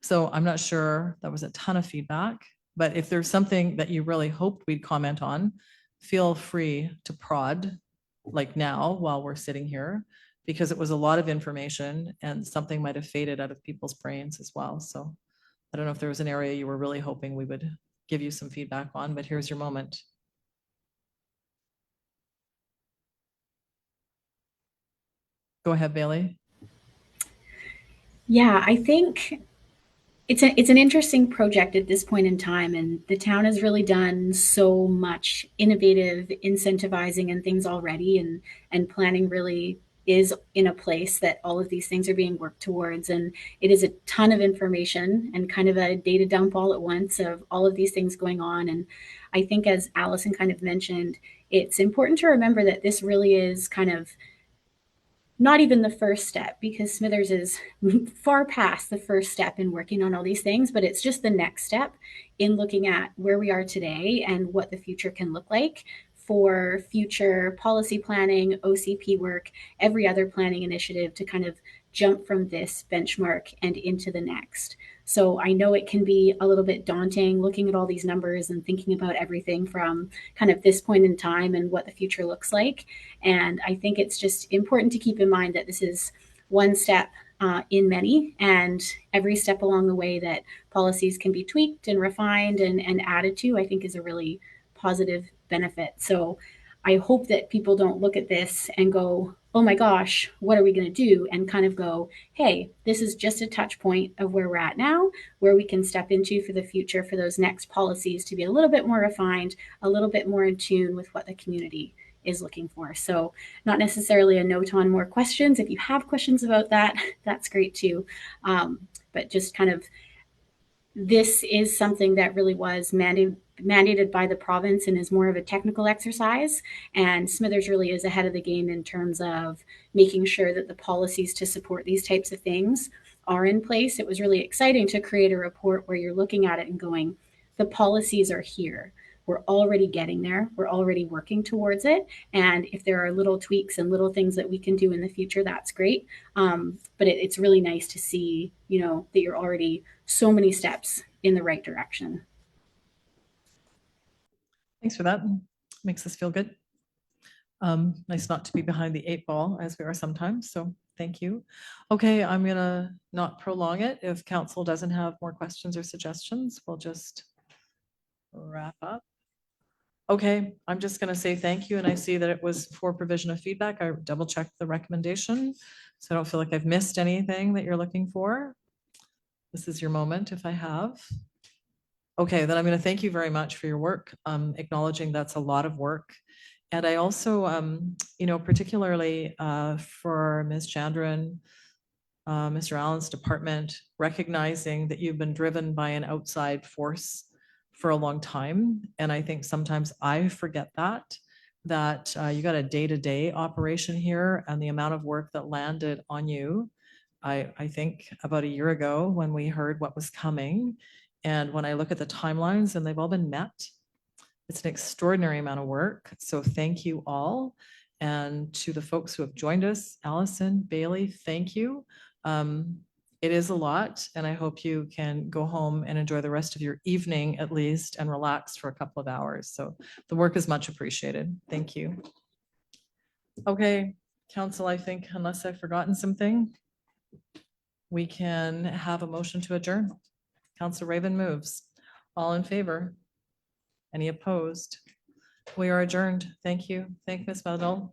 So I'm not sure, that was a ton of feedback, but if there's something that you really hoped we'd comment on, feel free to prod like now while we're sitting here, because it was a lot of information and something might have faded out of people's brains as well. So I don't know if there was an area you were really hoping we would give you some feedback on, but here's your moment. Go ahead, Bailey. Yeah, I think it's an interesting project at this point in time, and the town has really done so much innovative incentivizing and things already, and planning really is in a place that all of these things are being worked towards, and it is a ton of information and kind of a data dump all at once of all of these things going on. And I think, as Allison kind of mentioned, it's important to remember that this really is kind of not even the first step, because Smithers is far past the first step in working on all these things, but it's just the next step in looking at where we are today and what the future can look like for future policy planning, OCP work, every other planning initiative to kind of jump from this benchmark and into the next. So I know it can be a little bit daunting looking at all these numbers and thinking about everything from kind of this point in time and what the future looks like. And I think it's just important to keep in mind that this is one step in many, and every step along the way that policies can be tweaked and refined and added to, I think is a really positive benefit. So I hope that people don't look at this and go, oh my gosh, what are we going to do? And kind of go, hey, this is just a touch point of where we're at now, where we can step into for the future for those next policies to be a little bit more refined, a little bit more in tune with what the community is looking for. So not necessarily a note on more questions. If you have questions about that, that's great too. But just kind of, this is something that really was mandated by the province and is more of a technical exercise. And Smithers really is ahead of the game in terms of making sure that the policies to support these types of things are in place. It was really exciting to create a report where you're looking at it and going, the policies are here. We're already getting there. We're already working towards it. And if there are little tweaks and little things that we can do in the future, that's great. But it's really nice to see, that you're already so many steps in the right direction. Thanks for that. Makes us feel good. Nice not to be behind the 8 ball as we are sometimes. So thank you. Okay, I'm gonna not prolong it. If council doesn't have more questions or suggestions, we'll just wrap up. Okay, I'm just gonna say thank you. And I see that it was for provision of feedback. I double checked the recommendation, so I don't feel like I've missed anything that you're looking for. This is your moment if I have. Okay, then I'm going to thank you very much for your work, acknowledging that's a lot of work. And I also, particularly for Ms. Chandran, Mr. Allen's department, recognizing that you've been driven by an outside force for a long time. And I think sometimes I forget that you got a day-to-day operation here, and the amount of work that landed on you. I think about a year ago when we heard what was coming, and when I look at the timelines and they've all been met, it's an extraordinary amount of work. So thank you all. And to the folks who have joined us, Allison, Bailey, thank you. It is a lot, and I hope you can go home and enjoy the rest of your evening at least and relax for a couple of hours. So the work is much appreciated. Thank you. Okay, council, I think unless I've forgotten something, we can have a motion to adjourn. Councilor Raven moves. All in favor? Any opposed? We are adjourned. Thank you. Thank Ms. Madol.